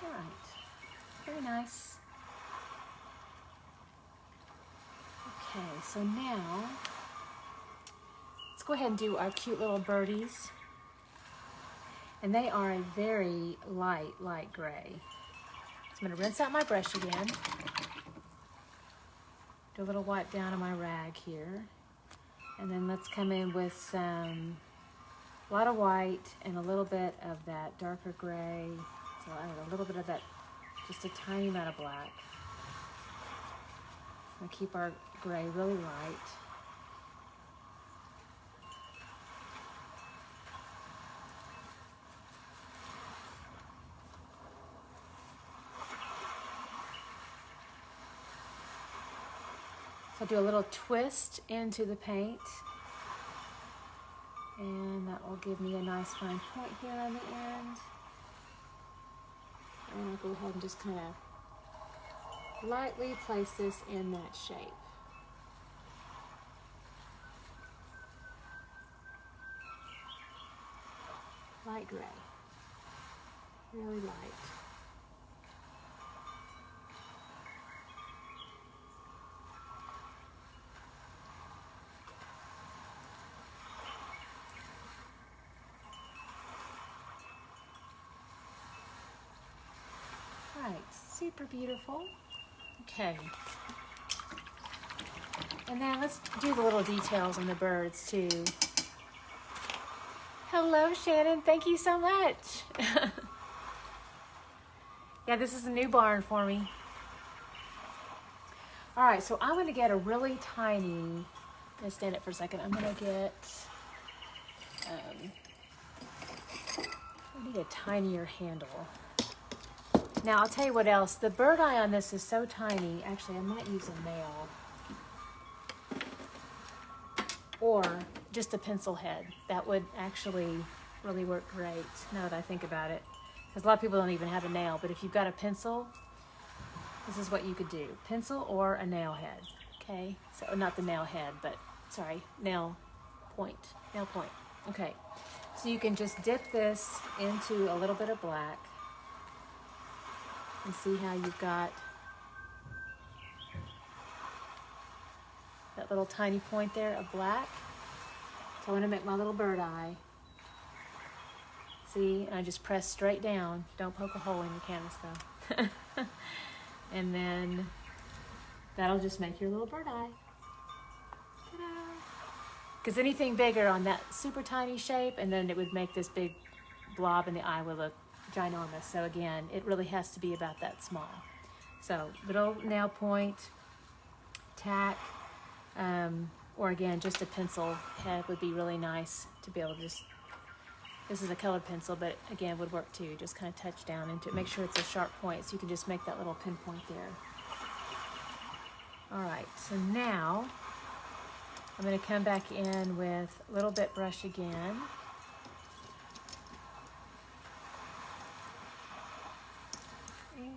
All right, very nice. Okay, so now let's go ahead and do our cute little birdies. And they are a very light gray. I'm going to rinse out my brush again. Do a little wipe down on my rag here. And then let's come in with some, a lot of white and a little bit of that darker gray. So I add a little bit of that, just a tiny amount of black. I'm going to keep our gray really light. I'll do a little twist into the paint, and that will give me a nice fine point here on the end. And I'll go ahead and just kind of lightly place this in that shape. Light gray, really light. Right, super beautiful. Okay. And then let's do the little details on the birds too. Hello, Shannon. Thank you so much. Yeah, this is a new barn for me. All right, so I'm going to get a really tiny, let's stand it for a second. I'm going to get, I need a tinier handle. Now, I'll tell you what else. The bird eye on this is so tiny. Actually, I might use a nail. Or just a pencil head. That would actually really work great now that I think about it. Because a lot of people don't even have a nail, but if you've got a pencil, this is what you could do. Pencil or a nail head, okay? So not the nail head, but sorry, nail point. Okay, so you can just dip this into a little bit of black and see how you've got that little tiny point there of black. So I want to make my little bird eye. See, and I just press straight down. Don't poke a hole in your canvas though. And then that'll just make your little bird eye. Because anything bigger on that super tiny shape, and then it would make this big blob and the eye would look ginormous. So again, it really has to be about that small. So little nail point, tack, or again, just a pencil head would be really nice to be able to just, this is a colored pencil, but again, would work too. Just kind of touch down into it. Make sure it's a sharp point so you can just make that little pinpoint there. All right, so now I'm going to come back in with a little bit brush again. And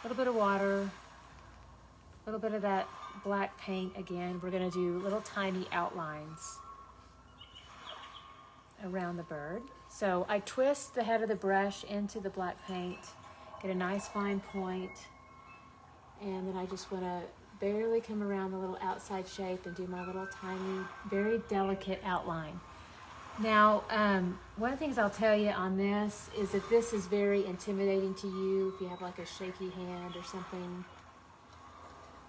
a little bit of water, a little bit of that black paint again. We're going to do little tiny outlines around the bird. So I twist the head of the brush into the black paint, get a nice fine point, and then I just want to barely come around the little outside shape and do my little tiny, very delicate outline. Now, one of the things I'll tell you on this is if this is very intimidating to you, if you have like a shaky hand or something,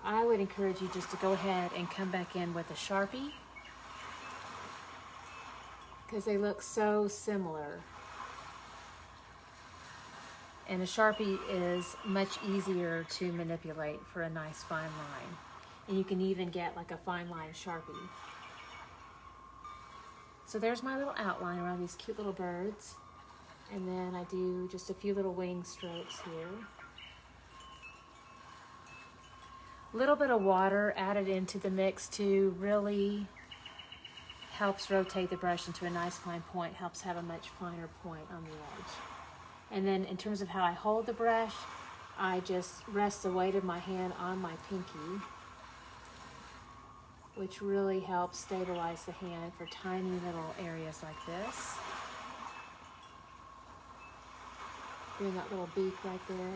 I would encourage you just to go ahead and come back in with a Sharpie, because they look so similar. And a Sharpie is much easier to manipulate for a nice fine line. And you can even get like a fine line Sharpie. So there's my little outline around these cute little birds. And then I do just a few little wing strokes here. A little bit of water added into the mix too really helps rotate the brush into a nice fine point, helps have a much finer point on the edge. And then in terms of how I hold the brush, I just rest the weight of my hand on my pinky, which really helps stabilize the hand for tiny little areas like this. Doing that little beak right there.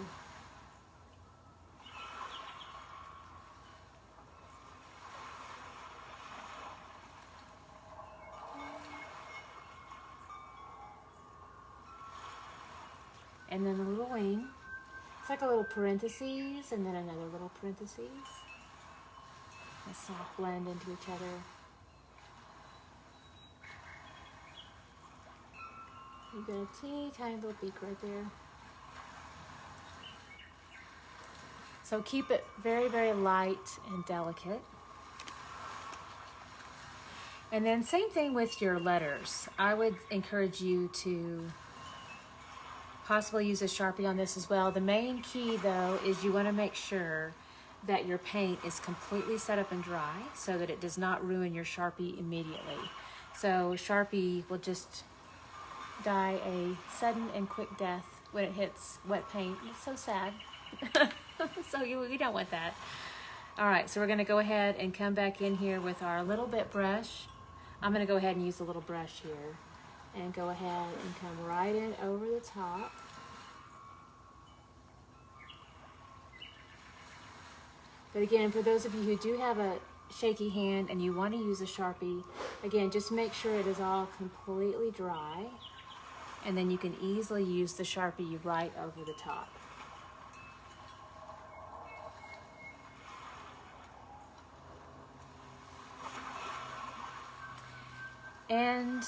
And then a little wing. It's like a little parentheses and then another little parentheses. They soft blend into each other. You got a teeny tiny little beak right there. So keep it very, very light and delicate. And then same thing with your letters. I would encourage you to possibly use a Sharpie on this as well. The main key though is you want to make sure that your paint is completely set up and dry so that it does not ruin your Sharpie immediately. So Sharpie will just die a sudden and quick death when it hits wet paint. It's so sad. So you don't want that. All right, so we're gonna go ahead and come back in here with our little bit brush. I'm gonna go ahead and use a little brush here and go ahead and come right in over the top. But again, for those of you who do have a shaky hand and you want to use a Sharpie, again, just make sure it is all completely dry, and then you can easily use the Sharpie right over the top. And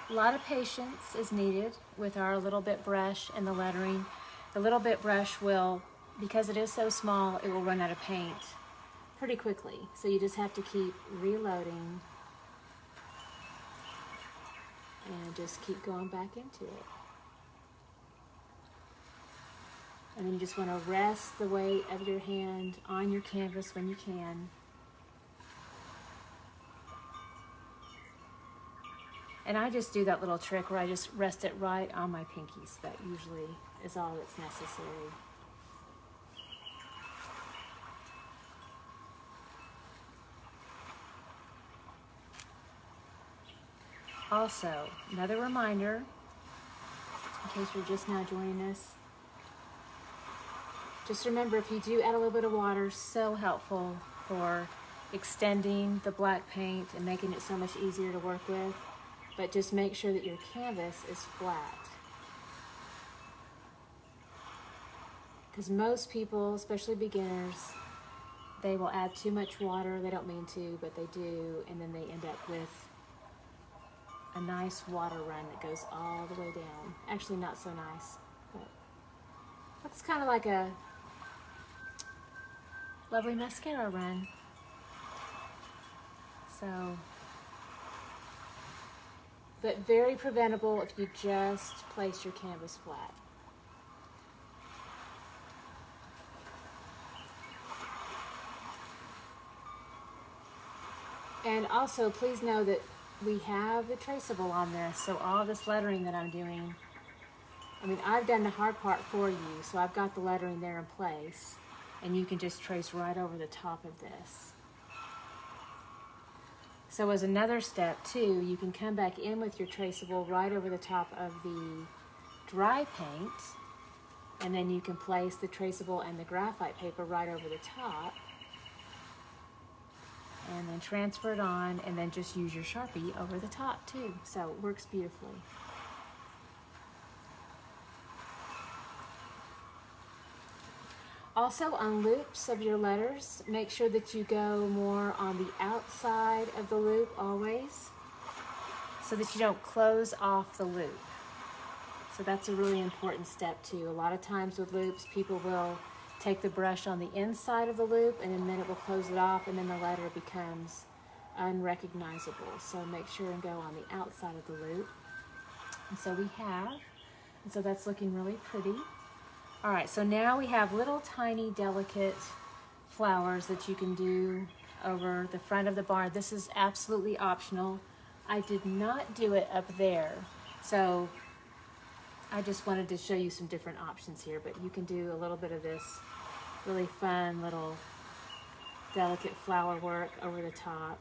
a lot of patience is needed with our little bit brush and the lettering. The little bit brush will, because it is so small, it will run out of paint pretty quickly. So you just have to keep reloading and just keep going back into it. And then you just want to rest the weight of your hand on your canvas when you can. And I just do that little trick where I just rest it right on my pinkies. That usually is all that's necessary. Also, another reminder, in case you're just now joining us, just remember, if you do add a little bit of water, so helpful for extending the black paint and making it so much easier to work with. But just make sure that your canvas is flat. Because most people, especially beginners, they will add too much water. They don't mean to, but they do, and then they end up with a nice water run that goes all the way down. Actually, not so nice, but looks kind of like a lovely mascara run. So, but very preventable if you just place your canvas flat. And also, please know that we have the traceable on this, so all this lettering that I'm doing, I mean, I've done the hard part for you, so I've got the lettering there in place, and you can just trace right over the top of this. So as another step too, you can come back in with your traceable right over the top of the dry paint, and then you can place the traceable and the graphite paper right over the top, and then transfer it on, and then just use your Sharpie over the top too. So it works beautifully. Also, on loops of your letters, make sure that you go more on the outside of the loop always, so that you don't close off the loop. So that's a really important step too. A lot of times with loops, people will take the brush on the inside of the loop, and then it will close it off, and then the letter becomes unrecognizable. So make sure and go on the outside of the loop. And so we have, and so that's looking really pretty. All right, so now we have little tiny delicate flowers that you can do over the front of the barn. This is absolutely optional. I did not do it up there, so I just wanted to show you some different options here, but you can do a little bit of this really fun little delicate flower work over the top.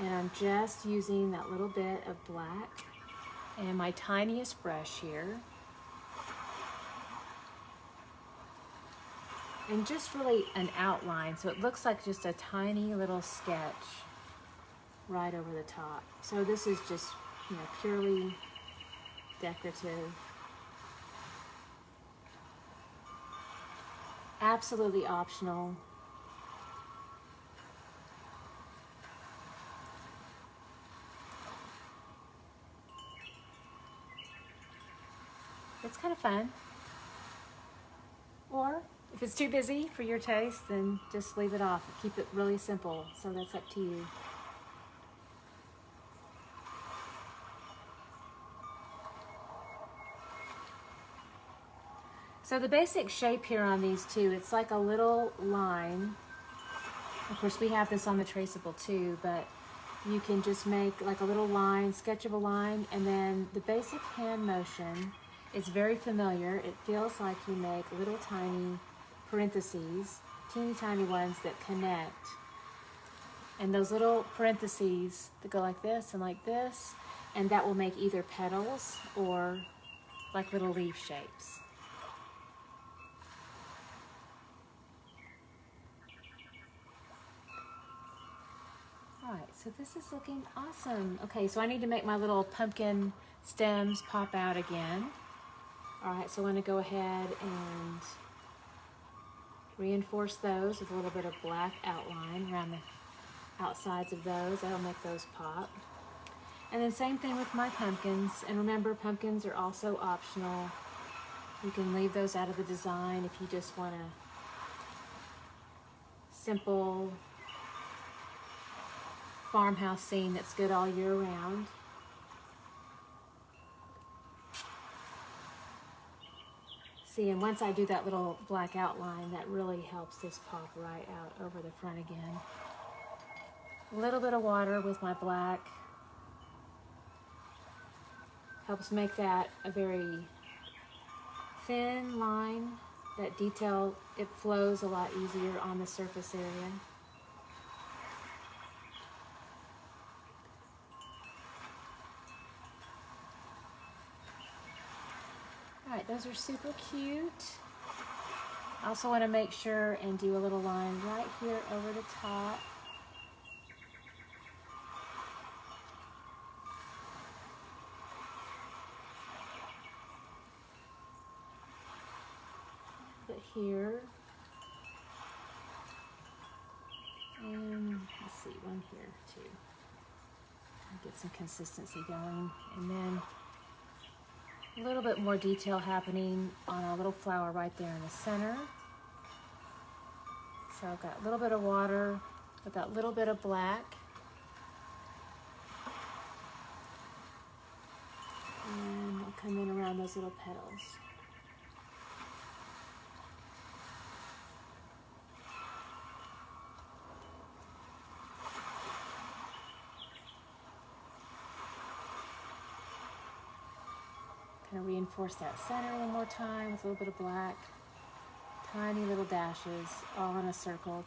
And I'm just using that little bit of black and my tiniest brush here. And just really an outline, so it looks like just a tiny little sketch right over the top. So this is just, you know, purely decorative. Absolutely optional. It's kind of fun. Or if it's too busy for your taste, then just leave it off. Keep it really simple. So that's up to you. So the basic shape here on these two, it's like a little line. Of course, we have this on the traceable too, but you can just make like a little line, sketch of a line, and then the basic hand motion is very familiar. It feels like you make little tiny parentheses, teeny tiny ones that connect. And those little parentheses that go like this, and that will make either petals or like little leaf shapes. All right, so this is looking awesome. Okay, so I need to make my little pumpkin stems pop out again. All right, so I want to go ahead and reinforce those with a little bit of black outline around the outsides of those. That'll make those pop. And then same thing with my pumpkins. And remember, pumpkins are also optional. You can leave those out of the design if you just want a simple farmhouse scene that's good all year round. See, and once I do that little black outline, that really helps this pop right out over the front again. A little bit of water with my black, Helps make that a very thin line. That detail, it flows a lot easier on the surface area. All right, those are super cute. I also want to make sure and do a little line right here over the top. But here. And let's see, one here too. Get some consistency going. And then a little bit more detail happening on our little flower right there in the center. So I've got a little bit of water with that little bit of black. And I'll come in around those little petals. Kind of reinforce that center one more time with a little bit of black. Tiny little dashes all in a circle.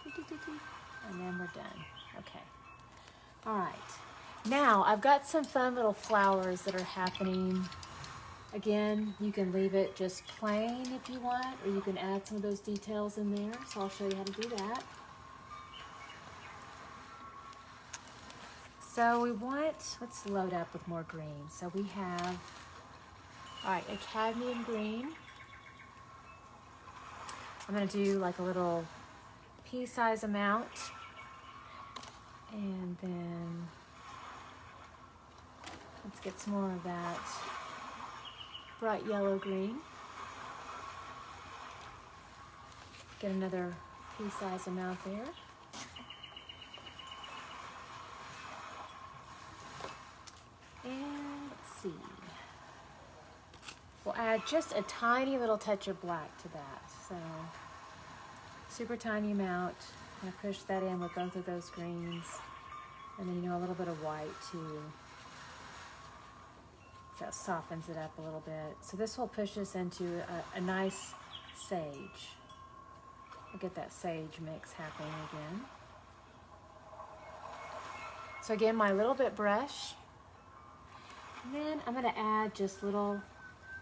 And then we're done. Okay. All right. Now I've got some fun little flowers that are happening. Again, you can leave it just plain if you want, or you can add some of those details in there. So I'll show you how to do that. So we want, let's load up with more green. So we have, all right, a cadmium green. I'm going to do like a little pea-size amount. And then let's get some more of that bright yellow green. Get another pea-size amount there. And let's see. We'll add just a tiny little touch of black to that. So, super tiny amount. I'm gonna push that in with both of those greens. And then, you know, a little bit of white too. So that softens it up a little bit. So this will push us into a nice sage. We'll get that sage mix happening again. So again, my little bit brush. And then I'm gonna add just little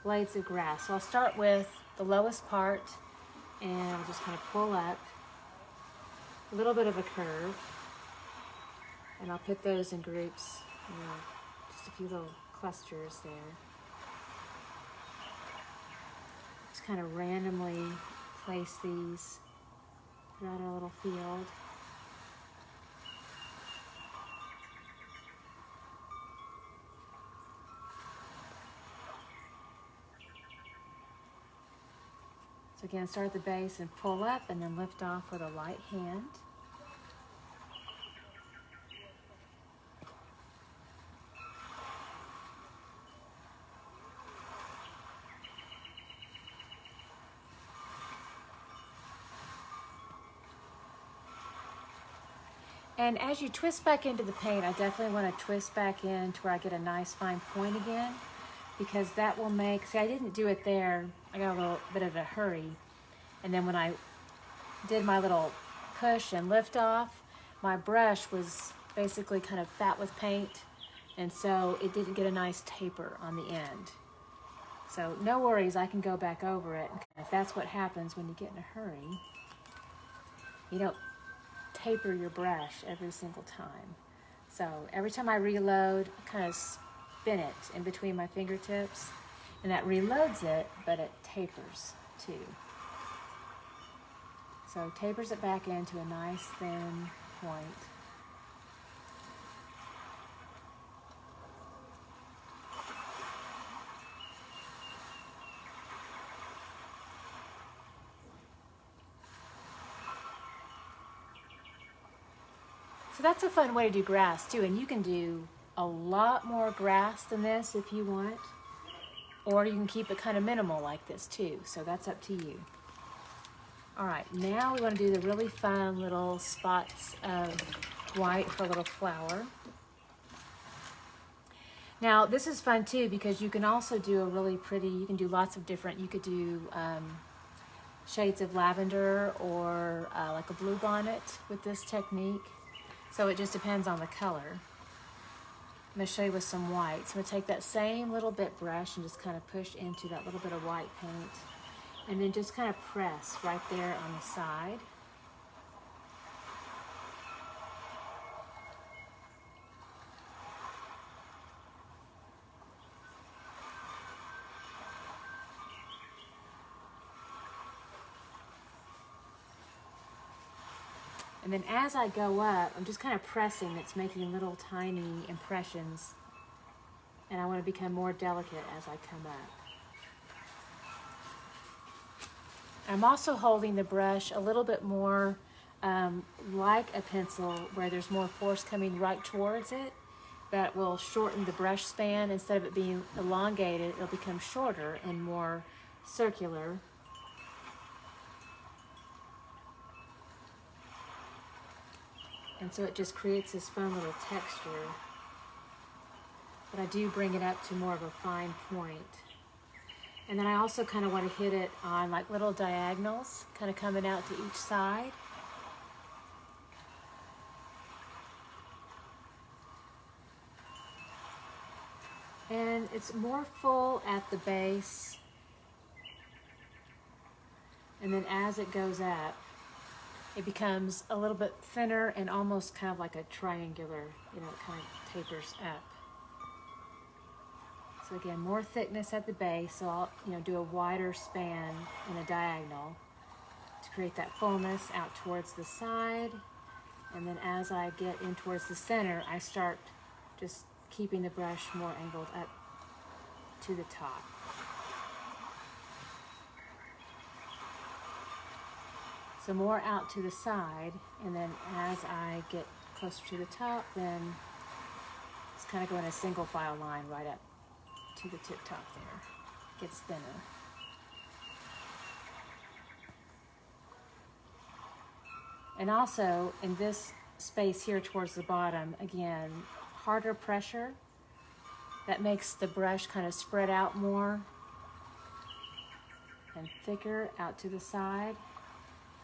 blades of grass. So I'll start with the lowest part and I'll just kind of pull up a little bit of a curve. And I'll put those in groups, you know, just a few little clusters there. Just kind of randomly place these throughout our little field. So again, start at the base and pull up and then lift off with a light hand. And as you twist back into the paint, I definitely want to twist back in to where I get a nice fine point again, because that will make, see, I didn't do it there. I got a little bit of a hurry. And then when I did my little push and lift off, my brush was basically kind of fat with paint. And so it didn't get a nice taper on the end. So no worries, I can go back over it. If that's what happens when you get in a hurry, you don't taper your brush every single time. So every time I reload, I kind of spin it in between my fingertips, and that reloads it, but it tapers too. So tapers it back into a nice thin point. So that's a fun way to do grass too, and you can do a lot more grass than this if you want, or you can keep it kind of minimal like this too, so that's up to you. All right, now we want to do the really fun little spots of white for a little flower. Now this is fun too because you can also do a really pretty, you can do lots of different, you could do shades of lavender or like a blue bonnet with this technique. So it just depends on the color. I'm going to show you with some white. So I'm going to take that same little bit brush and just kind of push into that little bit of white paint. And then just kind of press right there on the side. And then as I go up, I'm just kind of pressing. It's making little tiny impressions. And I want to become more delicate as I come up. I'm also holding the brush a little bit more like a pencil, where there's more force coming right towards it. That will shorten the brush span. Instead of it being elongated, it'll become shorter and more circular. And so it just creates this fun little texture. But I do bring it up to more of a fine point. And then I also kind of want to hit it on like little diagonals, kind of coming out to each side. And it's more full at the base. And then as it goes up, it becomes a little bit thinner and almost kind of like a triangular, you know, it kind of tapers up. So again, more thickness at the base, so I'll, you know, do a wider span in a diagonal to create that fullness out towards the side. And then as I get in towards the center, I start just keeping the brush more angled up to the top. So more out to the side, and then as I get closer to the top, then it's kind of going a single file line right up to the tip top there. Gets thinner. And also in this space here towards the bottom, again, harder pressure. That makes the brush kind of spread out more and thicker out to the side.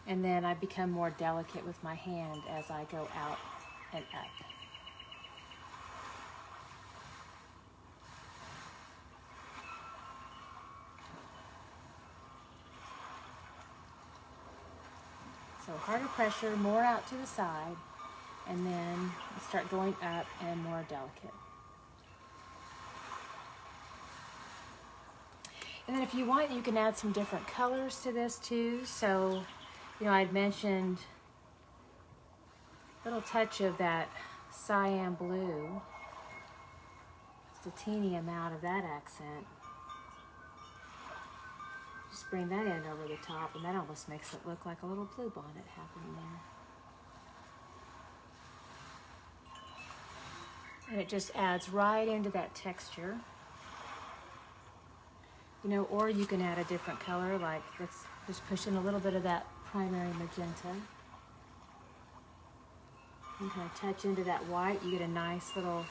And then I become more delicate with my hand as I go out and up. So harder pressure, more out to the side, and then start going up and more delicate. And then if you want, you can add some different colors to this too. So, you know, I'd mentioned a little touch of that cyan blue. Just a teeny amount of that accent. Just bring that in over the top, and that almost makes it look like a little blue bonnet happening there. And it just adds right into that texture. You know, or you can add a different color, like let's just push in a little bit of that primary magenta. You kind of touch into that white, you get a nice little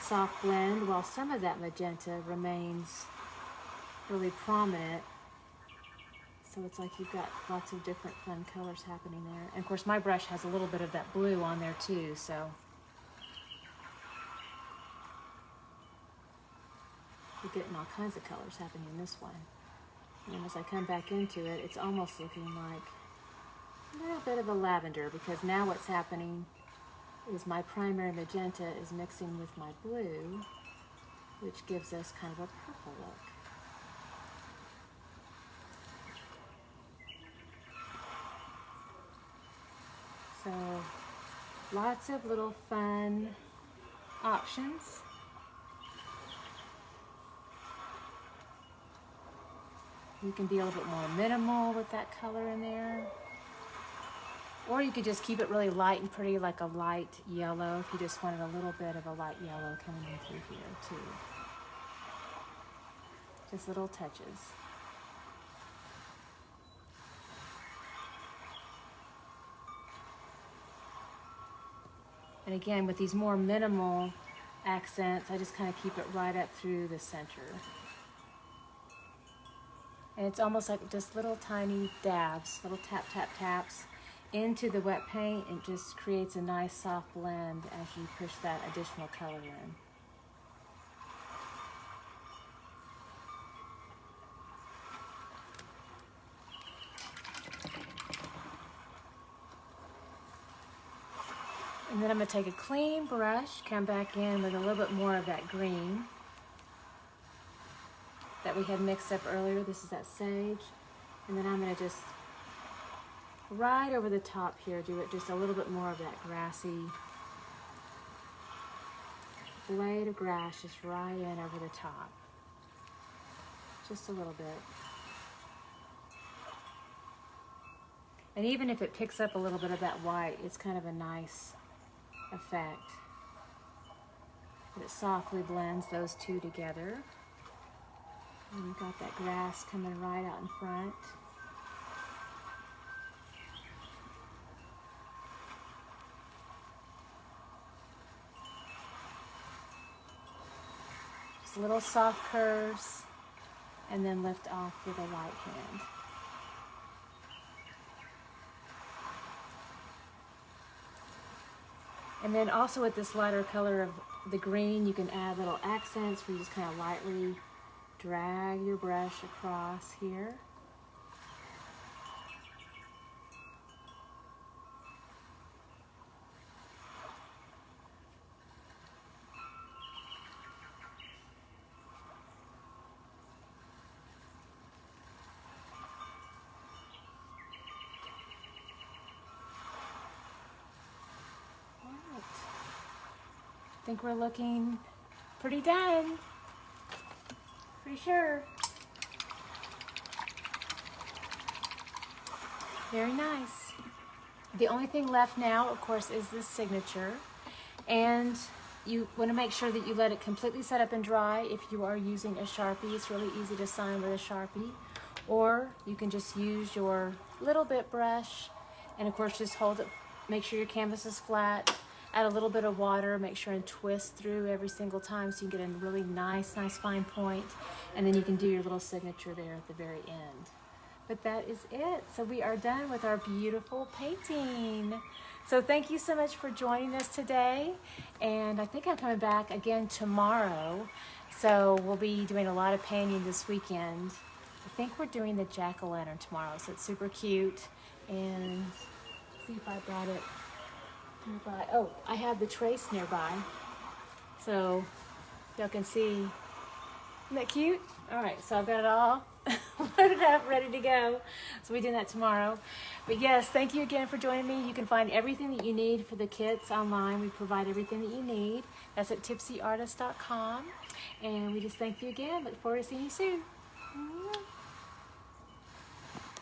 soft blend, while some of that magenta remains really prominent. So it's like you've got lots of different fun colors happening there. And of course my brush has a little bit of that blue on there too, so you're getting all kinds of colors happening in this one. And as I come back into it, it's almost looking like a little bit of a lavender, because now what's happening is my primary magenta is mixing with my blue, which gives us kind of a purple look. So lots of little fun options. You can be a little bit more minimal with that color in there. Or you could just keep it really light and pretty, like a light yellow, if you just wanted a little bit of a light yellow coming in through here too. Just little touches. And again, with these more minimal accents. I just kind of keep it right up through the center. And it's almost like just little tiny dabs, little tap, tap, taps into the wet paint. It just creates a nice soft blend as you push that additional color in. And then I'm going to take a clean brush, come back in with a little bit more of that green that we had mixed up earlier. This is that sage. And then I'm going to just, right over the top here, do it just a little bit more of that grassy blade of grass just right in over the top. Just a little bit. And even if it picks up a little bit of that white, it's kind of a nice effect. But it softly blends those two together. And you've got that grass coming right out in front. Just little soft curves, and then lift off with a light hand. And then also with this lighter color of the green, you can add little accents where you just kind of lightly drag your brush across here. I think we're looking pretty done. Pretty sure. Very nice. The only thing left now, of course, is this signature. And you want to make sure that you let it completely set up and dry. If you are using a Sharpie, it's really easy to sign with a Sharpie. Or you can just use your little bit brush and of course just hold it, make sure your canvas is flat. Add a little bit of water, make sure and twist through every single time so you get a really nice fine point, and then you can do your little signature there at the very end. But that is it. So we are done with our beautiful painting. So thank you so much for joining us today, and I think I'm coming back again tomorrow. So we'll be doing a lot of painting this weekend. I think we're doing the jack-o'-lantern tomorrow, so it's super cute. And let's see if I brought it nearby. Oh, I have the trace nearby, so y'all can see. Isn't that cute? All right, so I've got it all loaded up, ready to go. So we're doing that tomorrow. But yes, thank you again for joining me. You can find everything that you need for the kits online. We provide everything that you need. That's at tipsyartist.com. And we just thank you again. Look forward to seeing you soon.